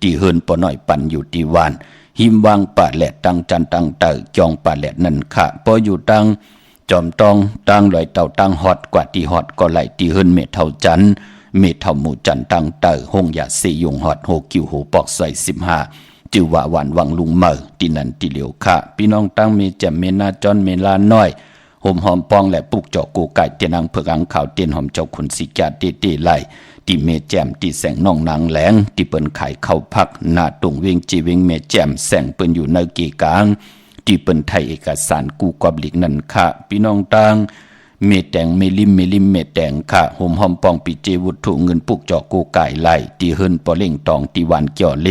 ตีเฮินปอหน่อยปั่นอยู่ตีวานหิมวางป่าแหลดตั้งจันตั้งเตอจองป่าแหลดนั่นขาพออยู่ตั้งจอมต้องตั้งลอยเต่าตั้งฮอดกว่าตีฮอดก็ไหลตีเฮินเมเท่าจันเมเท่าหมู่จันตั้งเตอหงยาเสยงฮอดโฮกิวโหปอกใส่15จือว่าหวานวังลุงเมอตินันติเหลียวค่ะพี่น้องตั้งมีแจ่มเมนาจอนเมลาน้อยห่มหอมปองและปุกเจาะกูไก่เตียนังเผือกอังขาวเตียนหอมเจ้าขุนสิกาเตเตไลตีเมแจ่มตีแสงน้องนางแหลงตีเปิ้นไข่เข้าพักหน้าตุงเวงจีเวงเมแจ่มแสงเปิ้นอยู่ในกีกลางตีเปิ้นไทยเอกสารกูกอบลิกนั่นค่ะพี่น้องตั้งเมแตงเมลิมเมแตงค่ะห่มหอมปองปีเจวุฒุเงินปุกเจาะกูไก่ไลตีเฮินปอเล่งตองตีวันเกี่ยวเล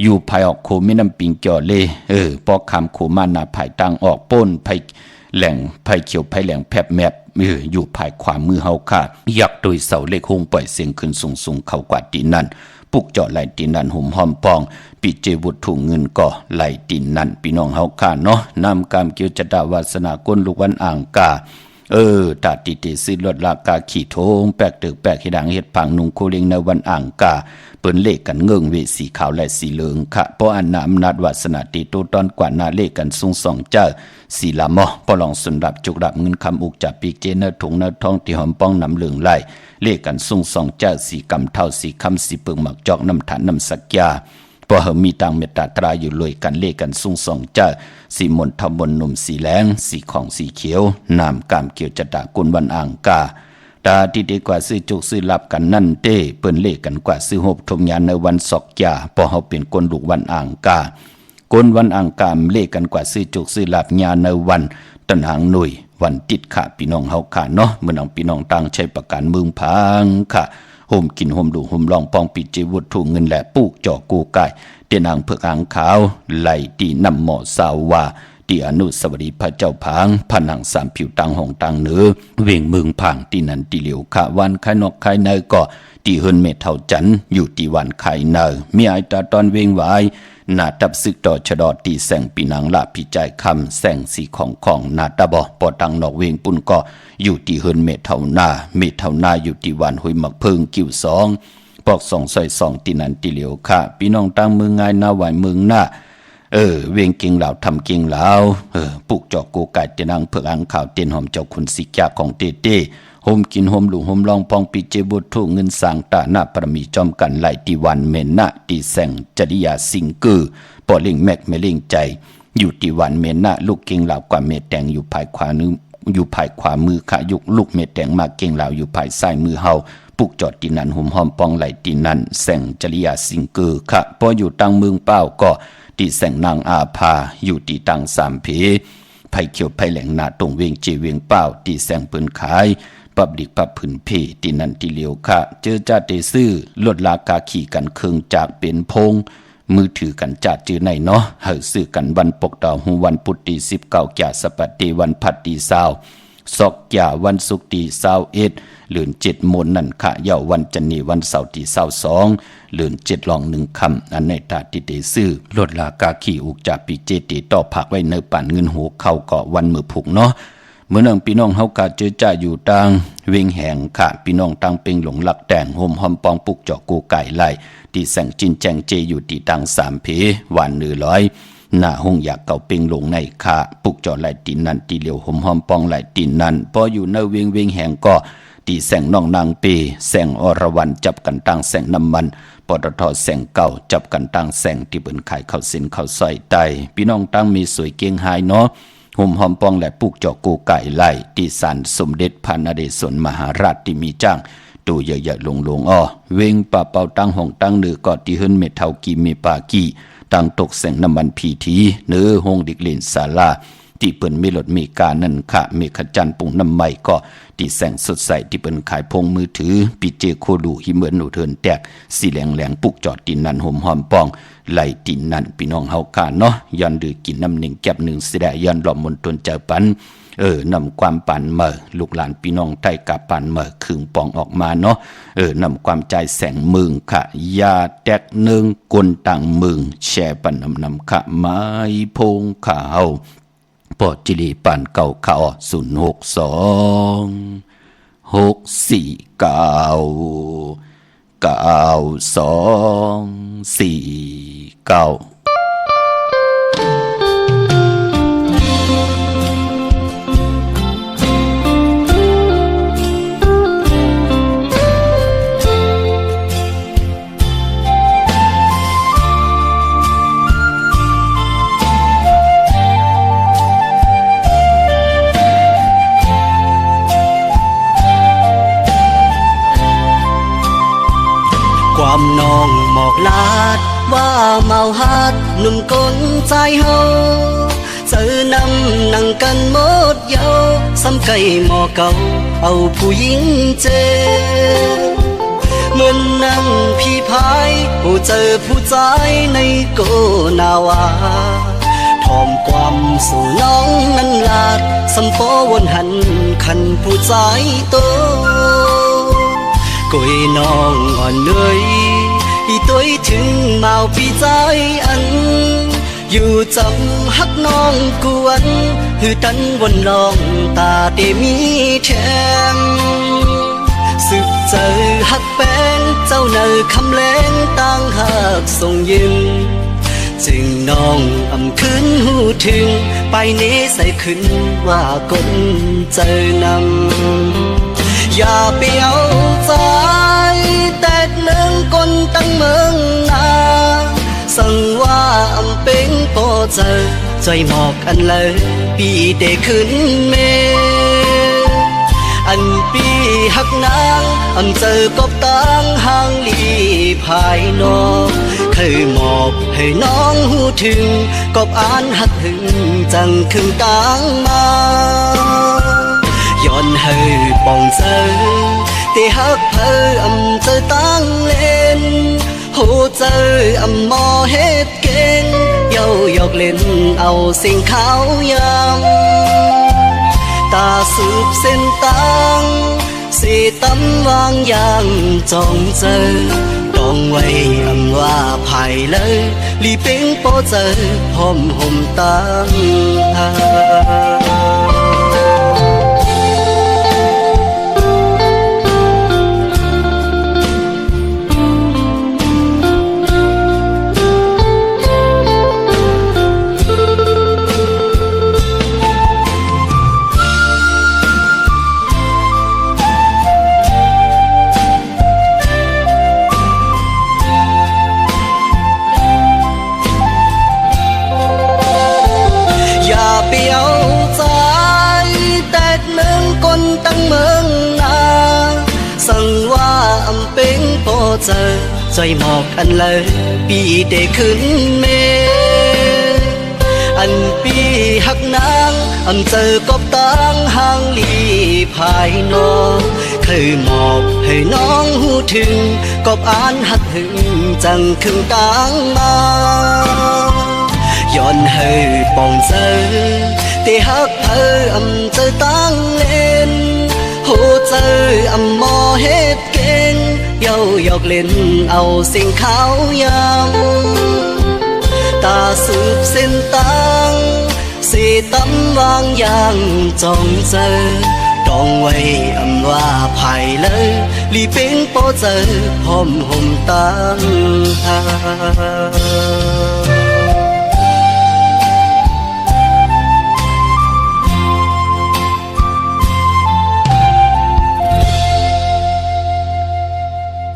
อยู่ภายออกโคไม่นำปิงเกี่ยวเลปอกคำโคมานาภายตังออกป้นภายแหล่งภายเขียวภายแหล่งแผบแมบอยู่ภายขวามือเฮาค่ะยักโดยเสาเล็กหงปล่อยเสียงขึ้นสูงเข้ากว่าตีนั่นปุกเจาะไหลตีนั่นห่มหอมปองปีเจวุฒุเงินก่อไหลตีนั่นพี่น้องเฮาค่ะเนาะนำกามเกี่ยวจดาวาสนาก้นลูกวันอ่างกาตาติเตซื้อลดลากาขี่โถงแปกตึกแปกหิดังเฮ็ดผังนุงโคเลียงในวันอ่างกาเปิ้นเลขกันเงิงเวสีขาวและสีเหลืองค่ะเพราะอันนาอำนาจวาสนาติโตตอนกว่านาเลขกันสูงสองเจ้าสีละมอปลองสุนดับจุกดับเงินคำอุกจับปีกเจเนถุงเนทองที่หอมป้องนำเหลืองไหลเลขกันสูงสองเจ้าสีกำเท่าสีคำสีเปิงหมักจอกน้ำฐานน้ำสักยาพอเฮมีตังเมตตาตราอยู่เลยกันเลขกันสูงสองเจ้าสีมนทำบนหนุ่มสีแหลงสีของสีเขียวนามกามเกี่ยวจะดากุลวันอ่างกาตาที่ดีกว่าซื้อจุกซื้อลับกันนั่นเต้เปิ้นเลขกันกว่าซื้อหบทมยานในวันศอกยาพอเฮาเป็นคนลูกวันอ่างกากนวันอ่างกามเลขกันกว่าซื้อจุกซื้อลับยาในวันตันหางหน่วยวันติดขาพี่น้องเฮาค่ะเนาะเมื่อน้องพี่น้องต่างใช้ประกันเมืองพังค่ะโฮมกินโฮมดูโฮมลองปองปิดจีวุฒุเงินและปูกจ่อกูไก่เตียนางเผือกอ่างขาวไหลตีนำหมอสาวาที่อนุสาวรีย์พระเจ้าพังผนังสามผิวตังหงตังเหนือเวงเมืองพังที่นันตีเหลียวขะวันไข่นกไข่เนยก็ที่เฮินเมเท่าจันอยู่ที่วันไข่เนยมีไอตาตอนเวงไว้หน้าตับซึกต่อชะดอตีแสงปีนังละพิจัยคำแสงสีของหน้าตาบอปอตังนอกเวงปุ่นก็อยู่ที่เฮินเมเท่าหน้าอยู่ที่วันหุยมักเพิงกิ้วสองปอก2 ซอย 2ที่นันตีเหลียวขะพี่น้องตั้งเมืองง่ายหน้าไหวเมืองหน้าเวงเก่งเหล่าทำเก่งเหล่าปลูกจอกโกไก่เตียนางเผือกอังข่าวเตียนหอมเจ้าคุณสิกาของเต้โฮมกินโฮมหลูโฮมลองปองปีเจบุทุเงินสร้างตาหน้าปรมีจอมกันไหลตีวันเมนนะตีแสงจริยาสิงกือปอเล่งแมกไม่เล่งใจอยู่ตีวันเมนนะลูกเก่งเหล่ากว่าเมแตงอยู่ภายขวามือขายุกลูกเมแตงมาเก่งเหล่าอยู่ภายซ้ายมือเฮาปุกจอดตีนันห่มหอมปองไหลตีนันแสงจริยาสิงกือค่ะพออยู่ตั้งเมืองเป้าก็ตีแสงนางอาภาอยู่ตีตังสามเพไผ่เขียวไผ่แหลงหน้าตรงเวียงเจเวียงเป้าตีแสงปืนขายปับดิกปับผืนเพตีนันตีเหลียวค่ะเจอจ่าเตซื้อลดลากาขี่กันเคืองจากเป็นพงมือถือกันจัดจือในเนาะเฮาซื้อกันวันปกดาวหูวันพุธตี19กะสปัตติวันพัดตี20ศอกยาวันศุกร์ตี21เหลือน7 โมนนั่นค่ะเยาวันจันนีวันเสาร์ตี22เหลือน7 ลอง1 คำอันในตาติเตซื้อลดลากาขี่อุกจากปีเจติต่อผักไว้ในป่านเงินหูเข้าเกาะวันมือผูกเนาะเมื่อนังพี่น้องเฮากะเจอจ่าอยู่ตังเวงแหงค่ะพี่น้องตังเป็งหลงหลักแต่งโฮมหอมปองปุกเจาะกูไก่ไหลตีแสงจินแจงเจอยู่ตีตัง3 เพหวานเนื้อร้อยหน้าห้องอยากเก่าเป่งลงในขาปุกจอไหลตีนันตีเหลียวหอมหอมปองไหลตีนันพออยู่ในเวงแหงก็ตีแสงน้องนางเปแสงอรวรรณจับกันตั้งแสงน้ำมันปตทแสงเก่าจับกันตั้งแสงที่เปิ้นขายข้าวเส้นข้าวซอยไตพี่น้องตั้งมีสวยเกียงหายเนาะหอมหอมปองและปุกจอกูไก่ไหลตีสันสมเด็จพระนเรศวรมหาราชที่มีจ้างตูเยอะๆลงอ้อเวงป่าเป่าตั้งห้องตั้งเนือก็ที่เฮิรนเมเท่ากีเมปากีตั้งตกแสงน้ำมันพีทีเนื้อห้องดิกเลนศาลา ที่เปิ้นมีรถมีการนั่นค่ะมีขจันปุ่งน้ำใหม่ก็ที่แสงสดใสที่เปิ้นขายพงมือถือปีเจโคดูหิเหมือนหนูเทินแตกสีแหลงปุกจอดตินนั่นห่มหอมปองไหลตินนั่นพี่น้องเฮาค่ะเนาะย้อนดือกินน้ำหนึ่งแก็บหนึ่งสิได้ย้อนหลอมมนตนเจอปันนำความปั่นเมื่อลูกหลานพี่น้องไทยกับปั่นเมื่อคึงปองออกมาเนาะนำความใจแสงมึงค่ะยาแตกหนึ่งกลต่างมึงแช่ปันนำค่ะไม้พงขาวปอดจิลีปั่นเก่าข่าว062 649 9249ความน้องหมอกลาดว่าเมาฮัดหนุ่มกลใจเฮาเจอนำนั่งกันหมดเยาสำไก่หมอเก่าเอาผู้หญิงเจเหมือนนั่งพี่พายผู้เจอผู้ใจในโกนาวาทอมความสู่น้องนั้นลาดสำปอวนหันคันผู้ใจโตกุยน้องอ่อนเลยอีตัวถึงเมาพี่ใจอันอยู่จำฮักน้องกวนหือตันวนลองตาเตมีแทงสึกเจอฮักแป้งเจ้าเนอคำแรงตั้งหักส่งยิ้มจึงน้องอำคืนหูถึงไปเนใส่ขึ้นว่าคนเจอนำอย่าเปียวใจแตกเนื่องคนตั้งเมืองนาสั่งว่าอำเป็นโปเจอใจหมอกอันเลยปีเดขึ้นเมอันปีหักนางอำเจอกบตังห่างลีภายนอกเคยมอบให้น้องหูถึงกบอ่านหักถึงจังคึงตังมาย้อนให้ปองเจอที่ฮักเพออำเจอตั้งเล่นหูเจออำมอเฮ็ดเก่งเย้ายอกเล่นเอาสิ่งขาวยำตาสืบเส้นตังสีตำวางอย่างจ้องเจอต้องไว้อำว่าภายเลยลีเป็นโปเจอพร้อมห่มตังเจอใจหมอกอันเลยปีเดขึ้นเมอันปีหักนางอำเจอกบตังห่างลีภายนอกเคยมอบให้น้องหูถึงกบอ่านหักถึงจังคึงตังมาย้อนให้ปองเจอที่ฮักเพออำเจอตั้งเล่นหูเจออำมอเฮ็ดเก่งเย้ายอกเล่นเอาสิ่งขาวยำตาสืบเส้นตังสีตำวางอย่างจ้องเจอต้องไว้อำว่าภายเลยลีเป็นโปเจอพร้อมห่มตัง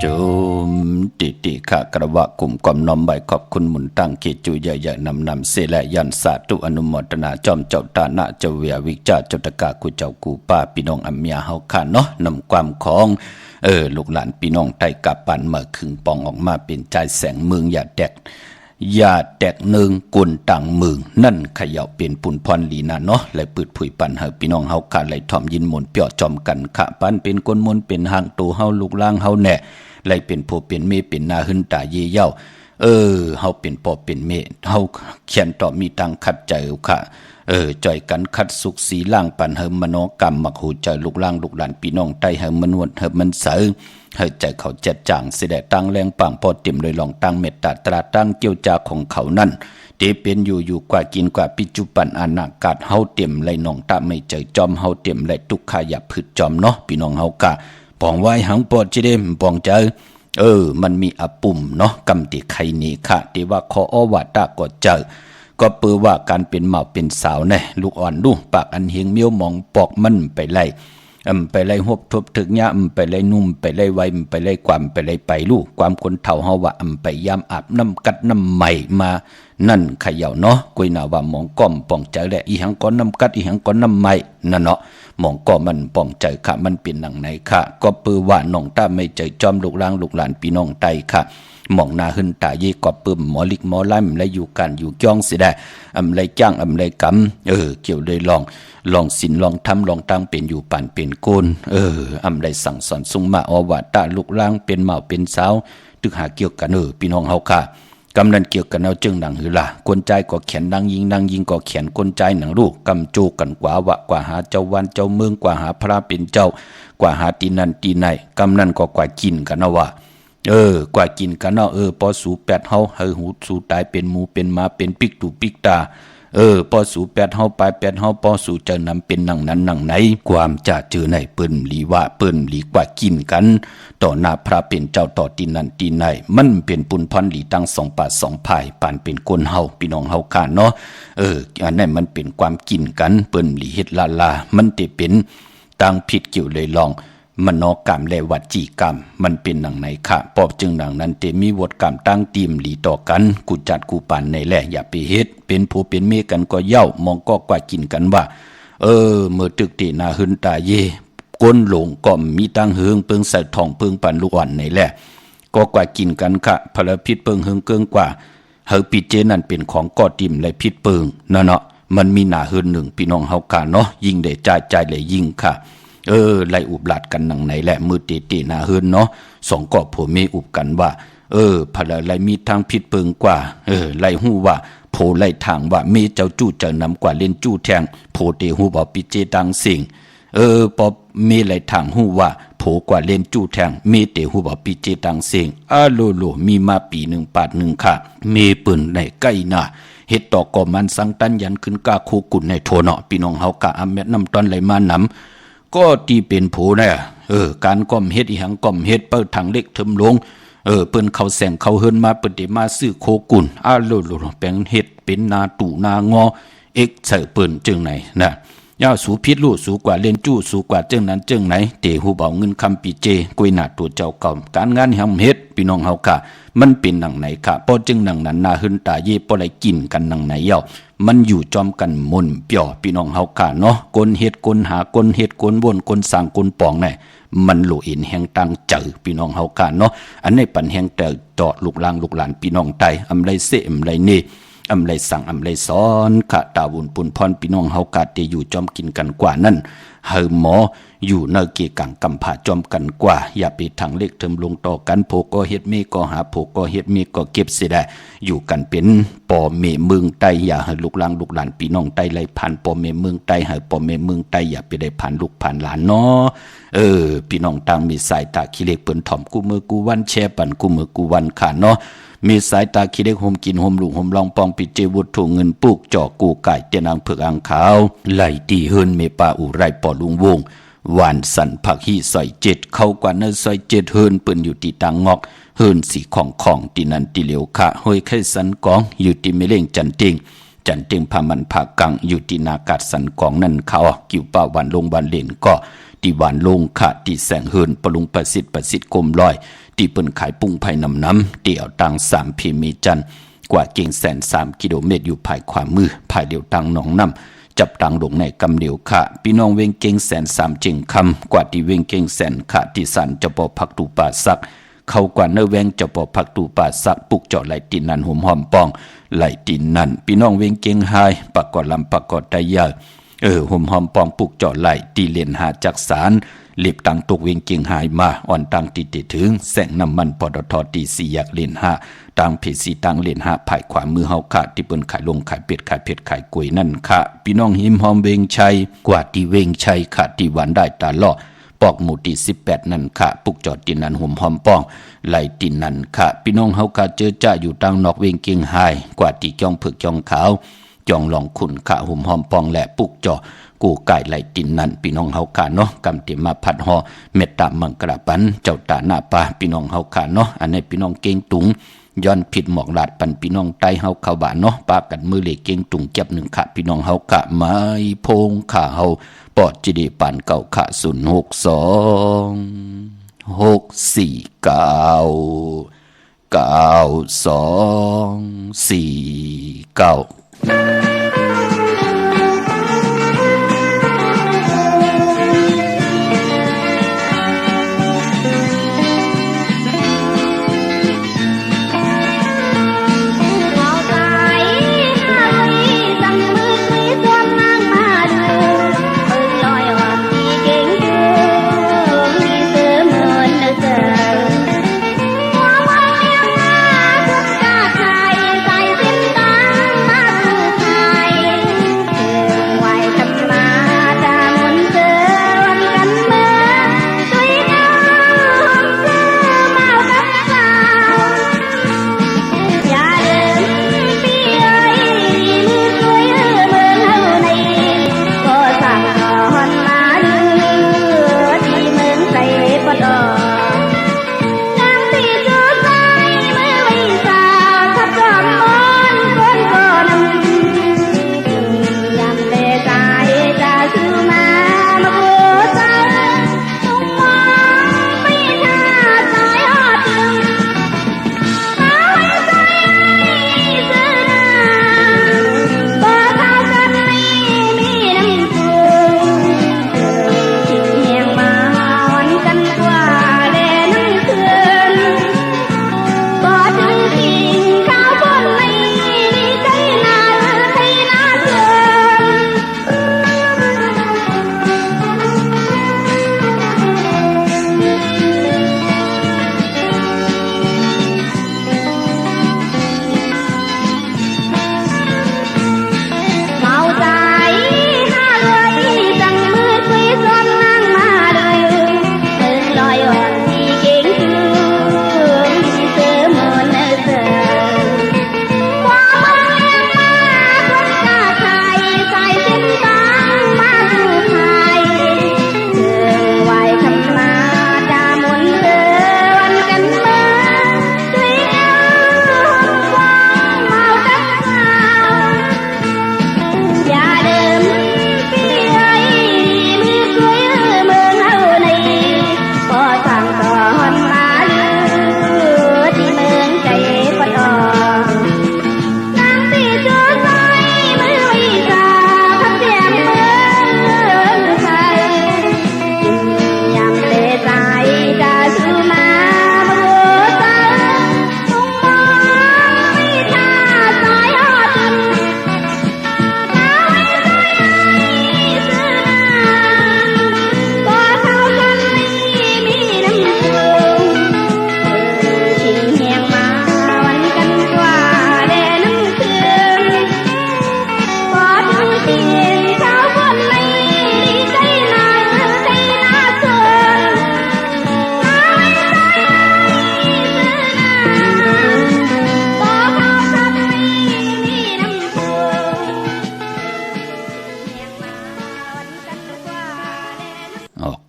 จุมติขะกระวะกลุ่มกอมน้อมใบขอบคุณหมุนตั้งเกจูใหญ่ๆนำเสและยันสาธุอนุโมทนาจอมเจ้าตานะเจ้าเวียวิจาเจ้าตะกากูเจ้ากูป้าพี่น้องอัมเมียเฮาค่ะเนาะนำความของลูกหลานพี่น้องไทยกับปันเมื่อคึงปองออกมาเป็นใจแสงเมืองอย่าแดก อย่าแตกเนืองกวนต่างเมืองนั่นเขย่าเป็นปุ่นพรลีนาเนาะและปืดผุยปันเฮาพี่น้องเฮาขาไหลถ่อมยินมนเปียจอมกันขะปันเป็นก้นมนเป็นหางตูเฮาลูกล่างเฮาแน่ไหลเป็นผู้เป็นเมเป็นนาหึนตาเย่เย้าเฮาเป็นปอเป็นเมเฮาเขียนต่อมีตังขัดใจค่ะจ่อยกันคัดสุขสีล่างปันเฮมโนกรรมมักหูใจลูกล่างลูกหลานพี่น้องใต้เฮมนวดเฮมมันเสอเฮใจเขาแจดจ่างเสด็จตั้งแรงปังพอเต็มเลยลองตั้งเมตตาตราตั้งเกี่ยวจาของเขานั่นเตเป็นอยู่กว่ากินกว่าปัจจุบันอนาคตเฮาเต็มเลยน้องตาไม่ใจจอมเฮาเต็มเลยทุกขายาพืชจอมเนาะพี่น้องเฮากะปองไว้หังปอดจิเดมปองเจอมันมีอปุ่มเนาะกำติไขนี่ค่ะที่ว่าขออวาตาก็เจอก็เปือว่าการเป็นเหมาเป็นสาวแน่ลูกอ่อนลูกปากอันเฮียงเมียวมองปอกมันไปไล่ไปไล่หบทบถึกยะไปไล่นุ่มไปไล่ไวไปไล่ความไปไล่ไปลูกความคนเฒ่าเฮาว่าไปยามอาบน้ำกัดน้ำใหม่มานั่นเขย่าเนาะกุยหน้าว่ามองก้อมป่องใจแหละอีหังก้อนน้ำกัดอีหังก้อนน้ำใหม่นั่นเนาะมองก็มันป่องใจค่ะมันเป็นหนังไหนค่ะก็เปือว่าน้องตาไม่ใจจอมลูกหลางลูกหลานพี่น้องไตค่ะมองหน้าหึนตาเยก็ปึ้มหมอลิกหมอไล่และอยู่กันอยู่จ้องสิได้ไรจ้างไรกำเกี่ยวเลยลองสินลองทำลองตั้งเป็นอยู่ป่านเป็นโกนไรสั่งสอนสุงมาอวตาลูกล่างเป็นเหมาเป็นสาวตึกหาเกี่ยวกันพี่น้องเฮาค่ะกำนันเกี่ยวกันเอาจึงหนังหือล่ะกวนใจก็แขนนางยิงก็แขนกวนใจหนังลูกกำจูกันกว่าวะกว่าหาเจ้าวันเจ้าเมืองกว่าหาพระเป็นเจ้ากว่าหาตีนันตีไหนกำนันก็กว่ากินกันเอาวะกว่ากินกันเนาะพอสู่แปดเฮาหูสู่ตายเป็นหมูเป็นหมาเป็นปิกตูปิกตาพอสู่แปดเฮาไปแปดเฮาพอสู่เจอนำเป็นหนังนั้นหนังไหนความจะเจอในเปิ้นหลีว่าเปิ้นหลีกว่ากินกันต่อหน้าพระเป็นเจ้าต่อตีนันตีไหนมันเป็นปุนพันหลีตั้ง2 ป่า 2 ภายปานเป็นคนเฮาพี่น้องเฮาค่ะเนาะอันนั้นมันเป็นความกินกันเปิ้นหลีเฮ็ดลามันจะเป็นตั้งผิดเกี่ยวเลยลองมโนกรรมและวจีกรรมมันเป็นหนังไหนค่ะปอบจึงหนังนั้นเตมีวดกรรมตั้งตีมหลีต่อกันกูจัดกูปานในแหละอย่าไปเฮ็ดเป็นผู้เป็นเมกันก็เย้ามองก็กว่ากินกันว่าเมื่อตึกตีนาหึนตาเยก้นหลงก็มีตั้งเฮืองเปิงใส่ทองเปิงปันลูกอ่อนในแหละก็กว่ากินกันค่ะพลพิษเปิงเฮืองเกิงกว่าเฮาปิเจนั่นเป็นของก่อติมและพิษเปิงเนาะมันมีหน้าหึนหนึ่งพี่น้องเฮากะเนาะยิ่งได้ใจเลยยิ่งค่ะไล่อุบลัดกันหนังไหนแหละมือเตหน้าเฮือนเนาะสองกอบผัวเมียอุบกันว่าพะละไล่มีทางผิดเปิงกว่าไล่หู้ว่าโผไล่ทางว่าเมเจ้าจู้เจ้านำกว่าเล่นจู้แทงโผเตหู้บ่ปิเจดังสิ่งปอเมไล่ทางหู้ว่าโผกว่าเล่นจู้แทงเมเตหู้บ่ปิเจดังสิ่งโลมีมาปี1 ปาด 1ค่ะเมปืนในใกล้หน้าเฮ็ดต่อก็มันสังตันยันขึ้นกาคูกุ่นในโทเนาะพี่น้องเฮากะอำแม่นำตอนไหลมานำก็ที่เป็นผู้เนี่ยการก้มเฮ็ดอีหังก้มเฮ็ดเปิดทางเล็กเทิมลงเปิ้นเขาแสงเขาเฮิรนมาเปิ้นได้มาซื้อโคกุ่นโลแปลงเฮ็ดเป็นนาตู่นางอใส่เปิ้นจึงไหนนะย่าสูพิษลูกสูกว่าเล่นจู้สูกว่าจึงนั้นจึงไหนเตหูเบาเงินคำปีเจกุยหน้าตัวเจ้าเก่าการงานหำเฮ็ดพี่น้องเฮากะมันเป็นหนังไหนค่ะพอจึงหนังนั้นนาหึนตาเย่บ่ได้กินกันหนังไหนเย้ามันอยู่จอมกันมนเปียวพี่น้องเฮากะเนาะกลเฮ็ดกลหากลเฮ็ดกลวนกลสร้างกลปองแน่มันโลเห็นแห่งตังเจอพี่น้องเฮากะเนาะอันนี้ปันแห่งแต่ต่อลูกหลางลูกหลานพี่น้องไตอำไรเสอำไรเนอำไรสั่งอำไรสอนขะตาวุนปุนพรพี่น้องเฮากะที่อยู่จอมกินกันกว่านั้นเฮาหมออยู่เนเกกังกำผาจอมกันกว่าอย่าไปทางเล็กเทิมลงต่อกันโผก็เฮ็ดเมก็หาโผก็เฮ็ดเมก็เก็บเสียได้อยู่กันเป็นปอเมเมืองใต้อย่าให้ลูกหลางลูกหลานพี่น้องใต้ไหลผ่านปอเมเมืองใต้ให้ปอเมเมืองใต้อย่าไปได้ผ่านลูกผ่านหลานเนาะพี่น้องต่างมีสายตาขี้เล็กเปิ้นถ่อมกูมือกูวันแช่ปั่นกูมือกูวันขาเนาะมีสายตาขี้เล็กห่มกินห่มลูกห่มลองปองปิเจวุฒถุเงินปุกจ่อกูไก่เตนางเผือกอ่างขาวไหลตีเฮินเมปาอุไรปอลุงวงหวานสันผักฮีซอย7เข้ากว่าเนซอย7เฮินเปิ้นอยู่ที่ตางงอกเฮินสีของที่นันติเหลียวค่ะห้อยไข่สันกองอยู่ที่เมเล่งจันติงพามันผากังอยู่ที่นากาศสันกองนั่นเขากิ่วป้าหวานลงบานเล่นก็ที่หวานลงค่ะที่แสงเฮินปลุงประสิทธิ์กลมลอยที่เปิ้นขายปุ้งไผ่น้ำเตี่ยวตัง3พีมีจันกว่าเก่งแสน3 กิโลเมตรอยู่ภายขวามือภายเดียวตังหนองน้ำจับตังลงในกำเดียวค่ะพี่น้องเวงเก่งแสน3 เจงคำกว่าที่เวงเก่งแสนค่ะที่สันจะปอพักตูป่าซัก เข้ากว่าเนื้อแวงเจ้าปอผักตูป่าสักปุกเจาะไหลตินนันหุ่มหอมปองไหลตินนันพี่น้องเวงเกียงไฮปากกอดลำปากกอดไตยาหุ่มหอมปองปุกเจาะไหลตีเลียนหาจากสารเล็บตังตกเวงเกียงไฮมาอ่อนตังติถึงแสงน้ำมันปตทตีสี่อยากเลียนหาตังเพสีตังเลียนหาภายขวามือเฮาขาที่เปิ้นขายลงขายเป็ดขายเผ็ดขายกล้วยนั่นค่ะพี่น้องหิมหอมเวงชัยกว่าที่เวงชัยค่ะที่หวานได้ตาล่อปอกหมู่ที่18นั่นค่ะปุกจอดตินนันหุ่มหอมป้องไหลตินนันค่ะพี่น้องเฮากะเจอจ้าอยู่ตังนอกเวงเกียงไฮกว่าที่จ้องผึกจ้องขาวจองหลองขุนค่ะหุ่มหอมป้องและปุกจอกูไก่ไหลตินนันพี่น้องเฮาค่ะเนาะกำเตมาผัดห่อเม็ดตามังกระปันเจ้าตาหน้าปาพี่น้องเฮาค่ะเนาะอันนี้พี่น้องเก่งตุงย้อนผิดหมอกลาดปันพี่น้องไตเฮาเข้าบ้านเนาะปากันมือเล็กเก่งตุงเก็บหนึ่งค่ะพี่น้องเฮาค่ะไม้พงค่ะเฮาปอดจีดีปันเก่าค่ะ06294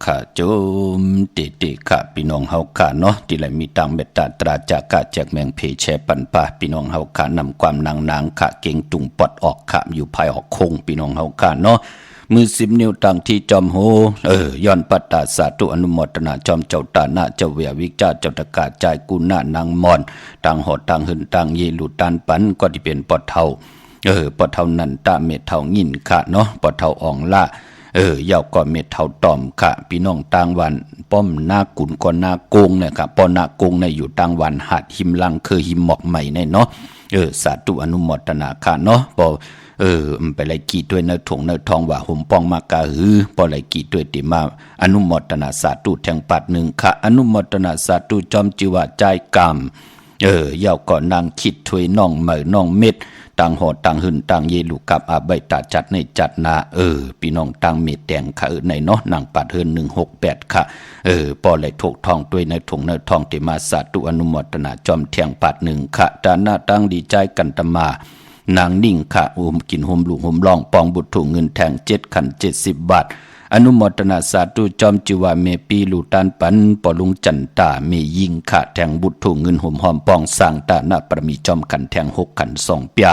ค่ะโจมติค่ะพี่น้องเฮาค่ะเนาะที่ไหลมีตังเมตตาตราจากกะแจกแมงเพแชปันป่าพี่น้องเฮาค่ะนำความนางค่ะเก่งตุงปอดออกค่ะอยู่ภายออกคงพี่น้องเฮาค่ะเนาะมือ10 นิ้วตังที่จอมโหย้อนปัตตาสาธุอนุโมทนาจอมเจ้าตาหน้าเจ้าเวียวิจาเจ้าตะกาใจายกุณานางมอนตังหอดตังหึนตังเยลุตันปันก็ที่เป็นปอดเท่าปอดเท่านั้นตาเม็ดเท่างินค่ะเนาะปอดเท่าอ่องละ ยาวก่อเม็ดเท่าตอมค่ะพี่น้องต่างวันป้อมหน้ากุนก่อนหน้าโกงเนี่ยค่ะปอหน้าโกงในอยู่ต่างวันหาดหิมลังคือหิมหมอกใหม่ในเนาะสาธุอนุโมทนาค่ะเนาะปอไปไล่กีด้วยเนื้อถงเนื้อทองว่าห่มปองมากาหือปอไล่กีด้วยติมาอนุโมทนาสาธุแทงปัดหนึ่งค่ะอนุโมทนาสาธุจอมจิวะใจกรรมยาวก่อนนางคิดถวยน้องเหมยน้องเม็ดต่างหอต่างหึนต่างเยลูกับอาใบตาจัดในจัดนาพี่น้องต่างเม็ดแดงค่ะในเนาะนางปัดเฮิน168ค่ะปอไล่ถกทองด้วยในถงในทองติมาสาธุอนุโมทนาจอมแทงปัดหนึ่งค่ะดานาตั้งดีใจกันตมานางนิ่งค่ะกินหมหลุหมลองปองบุตรถูกเงินแทง7 ขัน 70 บาทอนุโมทนาสาธุจอมจิวาเมปีลูตานปันปอลุงจันตาเมยิงค่ะแทงบุตรถูกเงินหมหอมปองสร้างตาหน้าประมีจอมขันแทง6 ขัน 2 เปีย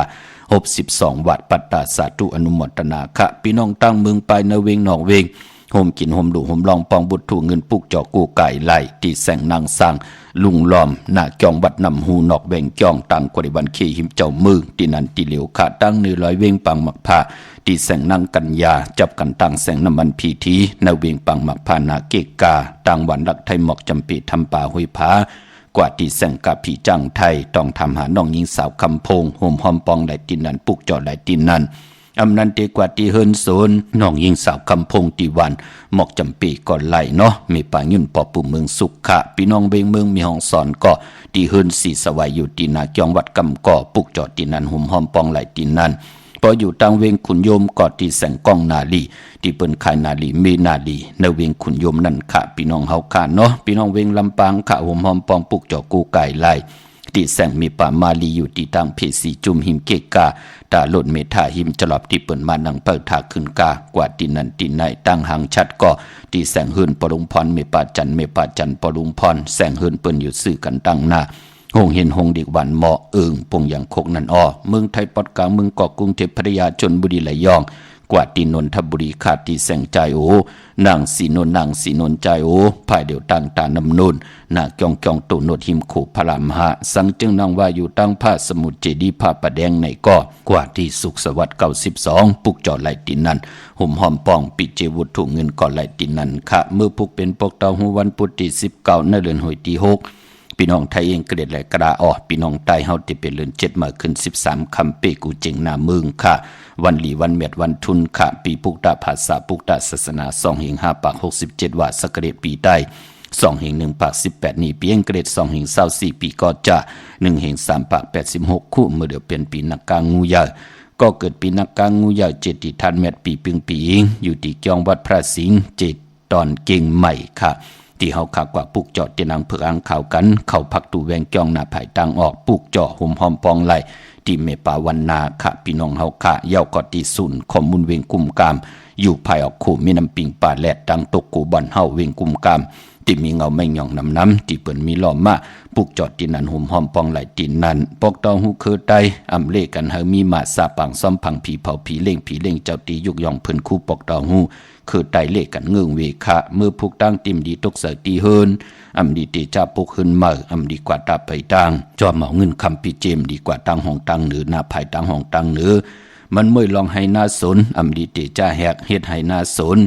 62 วัดปัตตาสาธุอนุโมทนาค่ะพี่น้องตั้งเมืองไปเนเวงนอกเวงโฮมกินโฮมดูโฮมลองปองบุตรถูกเงินปุกจอกูไก่ไหลตีแสงนางสร้างลุงล้อมหน้าจองวัดนำหูนอกแบ่งจองตังกวริบันเคหิมเจ้ามือตีนันตีเหลียวขาตั้งเนื้อลอยเวงปังหมักผ้าตีแสงนางกัญญาจับกันตั้งแสงน้ำมันพีทีในเวงปังหมักผ้านาเกกาตั้งวันหลักไทยหมอกจำปีทำป่าห้วยผากว่าตีแสงกะผีจังไทยต้องทำหาน้องยิงสาวคำพงโฮมหอมปองไหลตีนันปุกจอไหลตีนันอำนันเตกว่าตีเฮินโซนน้องยิงสาวคำพงตีวันหมอกจำปีก่อนไหลเนาะมีป่ายุ่นปอปุ่มเมืองสุขค่ะพี่น้องเบงเมืองมีห้องสอนก็ตีเฮินสีสวายอยู่ตีนาเกียงวัดกำก่อปุกจอตีนันหุ่มหอมปองไหลตีนันพออยู่ตังเวงขุนโยมกอดตีแสงก้องนาลีที่เปิ้นขายนาลีเมนาลีในเวงขุนโยมนั่นค่ะพี่น้องเฮาค่ะเนาะพี่น้องเวงลำปางค่ะหุ่มหอมปองปุกจอกูไก่ไหลตีแสงมีป่ามาลีอยู่ที่ตังเพสีจุมหิมเกกาตาหล่นเมธาหิมจลอบที่เปิ่นมานังเปิดถาขึ้นกากว่าตีนันตีในตั้งหางชัดก็ตีแสงหืนปรุงพรเมปาจันปรุงพรแสงหืนเปิ่นอยู่ซื่อกันตั้งหน้าหงเห็นหงดิกวันเหมาะปงอย่างโคกนันอ้อเมืองไทยปอดกลางเมืองเกาะกรุงเทพพัทยาชลบุรีระยองกว่าตีนนทบุรีขาดตีแสงใจโอนางสีนนใจโอภายเดียวตั้งตานำนูนนาจองตุนดหิมขู่พระรามหะสังจึงนางว่าอยู่ตั้งผ้าสมุทรเจดีผ้าประแดงในก็กว่าที่สุขสวัสดิ์92ปุกจอไหลตินนันห่มหอมปองปิเจวุฒถูกเงินก่อไหลตินนันค่ะเมื่อปุกเป็นปกเตาหูวันพุธที่19ในเดือนหอยที่6พี่น้องไทยเองเกลียดและกระพี่น้องใต้เฮาที่เป็นเดือน7มาขึ้น13คำเปกูเจงนาเมืองค่ะวันหลีวันเม็ดวันทุนค่ะปีปุกตาภาษาปุกตาศาสนา2 5 ปาก 67 ว่าสกเกตปีใต้2 1 ปาก 18นี่ปีเองเกรด2 24 ปีก็จะ1 3 ปาก 86คู่เมื่อเดี๋ยวเป็นปีนักกางงูใหญ่ก็เกิดปีนักกางงูใหญ่7ที่ทันเม็ดปีปิงปีอยู่ที่เกียงวัดพระสิงห์7ตอนเก่งใหม่ค่ะที่เฮาขากว่าปุกจอดตีนางเผือกอ่างข่าวกันเข้าพักตูแวงจ้องหน้าภายต่างออกปุกจอห่มหอมปองไหลที่เมปาวันนาค่ะพี่น้องเฮาค่ะเย้ากอตีศูนย์ข้อมูลเวงกุมกามอยู่ภายออกขู่มีน้ำปิงป่าแลดดังตกกูบ่อนเฮาเวงกุมกามที่มีเงาไม่หย่องน้ำที่เปิ้นมีล้อมมาปุกจอดตีนันห่มหอมปองไหลตีนันปอกตองหูคือไตอำเลกันเฮามีมาซาปังซ่อมพังผีเผาผีเล่งเจ้าตียุกย่องเพิ่นคู่ปอกตองหูคือไตเลกันเงืองเวคะเมื่อพุกตั้งติมดีตกเสตีเฮินอำดีเตจ้าปุกขึ้นมาอำดีกว่าตาไปตั้งจอมเหมาเงินคำปีเจมดีกว่าตั้งห้องตั้งเหนือหน้าภายตั้งห้องตั้งเหนือมันเมื่อลองให้หน้าสนอำดีเตจ้าแหกเฮ็ดให้หน้าสน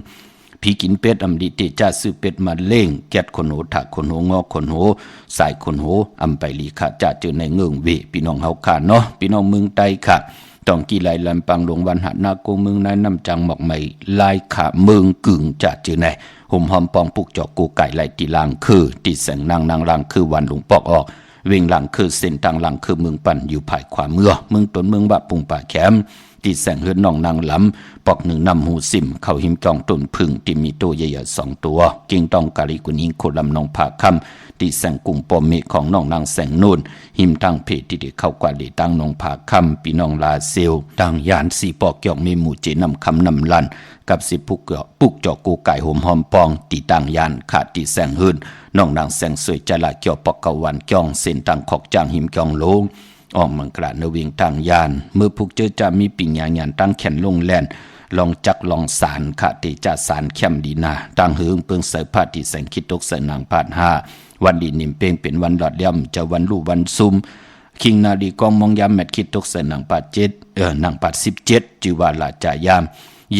พี่กินเป็ดอำดีเตจ้าซื้อเป็ดมาเล่งแกดคนโหถักคนโหงอคนโหสายคนโหอำไปลีค่ะจะเจอในเงืองเวพี่น้องเฮาค่ะเนาะพี่น้องเมืองใต้ค่ะต้องกี่ไหลลำปังหลวงวันหัดนาโกเมืองนายน้ำจังหมอกใหม่ลายขาเมืองกึ่งจะเจอไหนห่มหอมปองปุกจอกกูไก่ไหลตีลางคือตีแสงนางลางคือวันหลวงปอกออกเวงหลังคือเส้นทางหลังคือเมืองปั่นอยู่ภายขวาเมืองต้นเมืองบะปุงป่าแคมตีแสงเฮือนน้องนางลำปอกหนึ่งนำหูซิมเข้าหิมจองต้นพึ่งที่มีตัวใหญ่ๆ2 ตัวกิ่งตองกาลิกุนิงโคลำน้องผาคำตีแสงกุ่งปอมเมของน้องนางแสงนูนหิมทางเพจที่ได้เข้ากว่าได้ตั้งน้องผาคำปีน้องลาเซลตั้งยานสีปอกเกี่ยวมีหมู่เจนำคำนำลันกับสิปุกจอกกูไก่ห่มหอมปองตีตั้งยานขาดตีแสงหืนน้องนางแสงสวยจะละเกี่ยวปอกกวันเกี่ยงเส้นตั้งขอกจางหิมเกี่ยงโลงออกมังกระนเวียงทางยานเมื่อพุกเจอจะมีปิ่งยานตั้งแขนลงแลนลองจักลองสารขะติจะสารเข้มดีนาตั้งหืงเปิงเสยพาติแสงคิดตกเสนางพาด5วันดีนิมเป้งเป็นวันหลอดย่ำจะวันลู่วันซุมคิงนาดีกองมองยามแมทคิดตกเสนางพาด7นางพาด17จิวาลาจายาม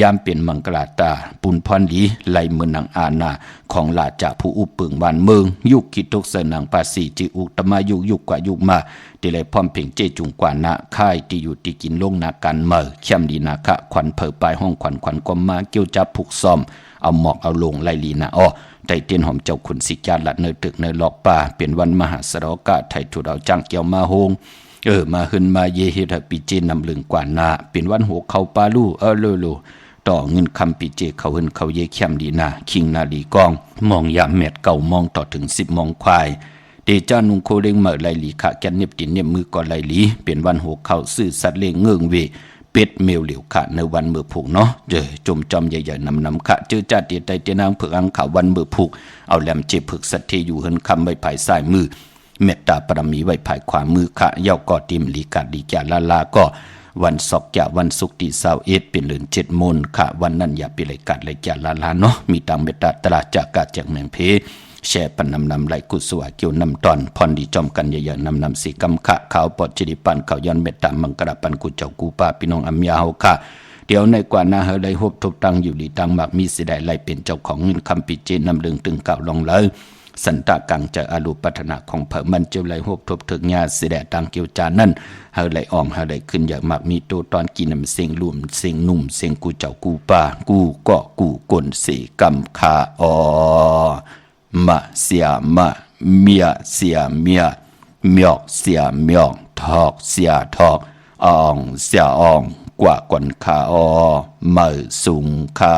ยามเป็นมังกลาตาปุนพรดีไลเมืองนางอาณาของลาจาผู้อุปึงบ้านเมืองยุคคิดทุกเสนางภาษีจิอุตมายุกกว่ายุกมาที่เลยพร้อมเพ่งเจจุงกว่านาค่ายที่อยู่ที่กินลงนาการเมอเข้มดีนาคะควันเผอปลายห้องควันกวมมาเกี่ยวจับผูกซ่อมเอาหมอกเอาลงไลลีนาอ้อได้เตียนหอมเจ้าขุนสิจาละเนตึกเนหลอกป่าเป็นวันมหาสรกะไทยถูดเอาจังเกี่ยวมาโฮงมาหึนมาเยเฮตปีเจนำลึงกว่านาเป็นวันหัวเขาปาลู่โลต่อเงินคำปีเจเขาหึนเขาเยเข้มดีนาคิงนาลีกองมองยามเม็ดเก่ามองต่อถึง10 มองควายเดจ้านุงโคเล็งเมื่อไลลีขะแกนเน็บตินเน็บมือก่อนไลลีเป็นวันหัวเขาซื่อสัตว์เลงเงื่องเวเป็ดเมลเหลียวขะในวันมือผูกเนาะจมจอมใหญ่ๆนำขะเจอจัดเตียใจเตียนางเผือกอังขาวันมือผูกเอาแหลมเจ็บผึกสัตเทอยู่หึนคำใบภายซ้ายมือเมตตาปรมีไว้ภายขวามือขะเย้ากอติมลีกาดีแก่ลาก็วันศอกแก่วันศุกร์ที่21เป็นเดือน7 มนค่ะวันนั้นอย่าไปเลยกัดเลยแก่ลาเนาะมีตามเมตตาตราจากกาจากเมืองเพแช่ปันนำไหลกุศวะเกี่ยวนำตอนพรดีจอมกันเยอะๆนำสีกำขะขาวปอดจิริปันเขาย้อนเมตตามังกรปันกุเจ้ากูป้าพี่น้องอัมยาเฮาค่ะเดี๋ยวในกว่านาเฮาได้ฮบทบตังอยู่ดีตังมากมีสิได้ไล่เป็นเจ้าของเงินคำปิเจนำลึงตึงเก่าลองเลยสันตะกังจะอารุปัฒนาของเผมันเจ้าไหลฮบทบถึงญาสิได้ตังเกี่ยวจานั่นเฮาไหลอ่อมเฮาไหลขึ้นอย่างมากมีตัวตอนกินนำเสียงลุ่มเสียงนุ่มเสียงกูเจ้ากูป้ากูก็กูกลสีกำคาอมาเสียมาเมียเสียเมียเมียกเสียเมียกทอกเสียทอกอ่องเสียอ่องกว่ากวนขาออมือสูงขา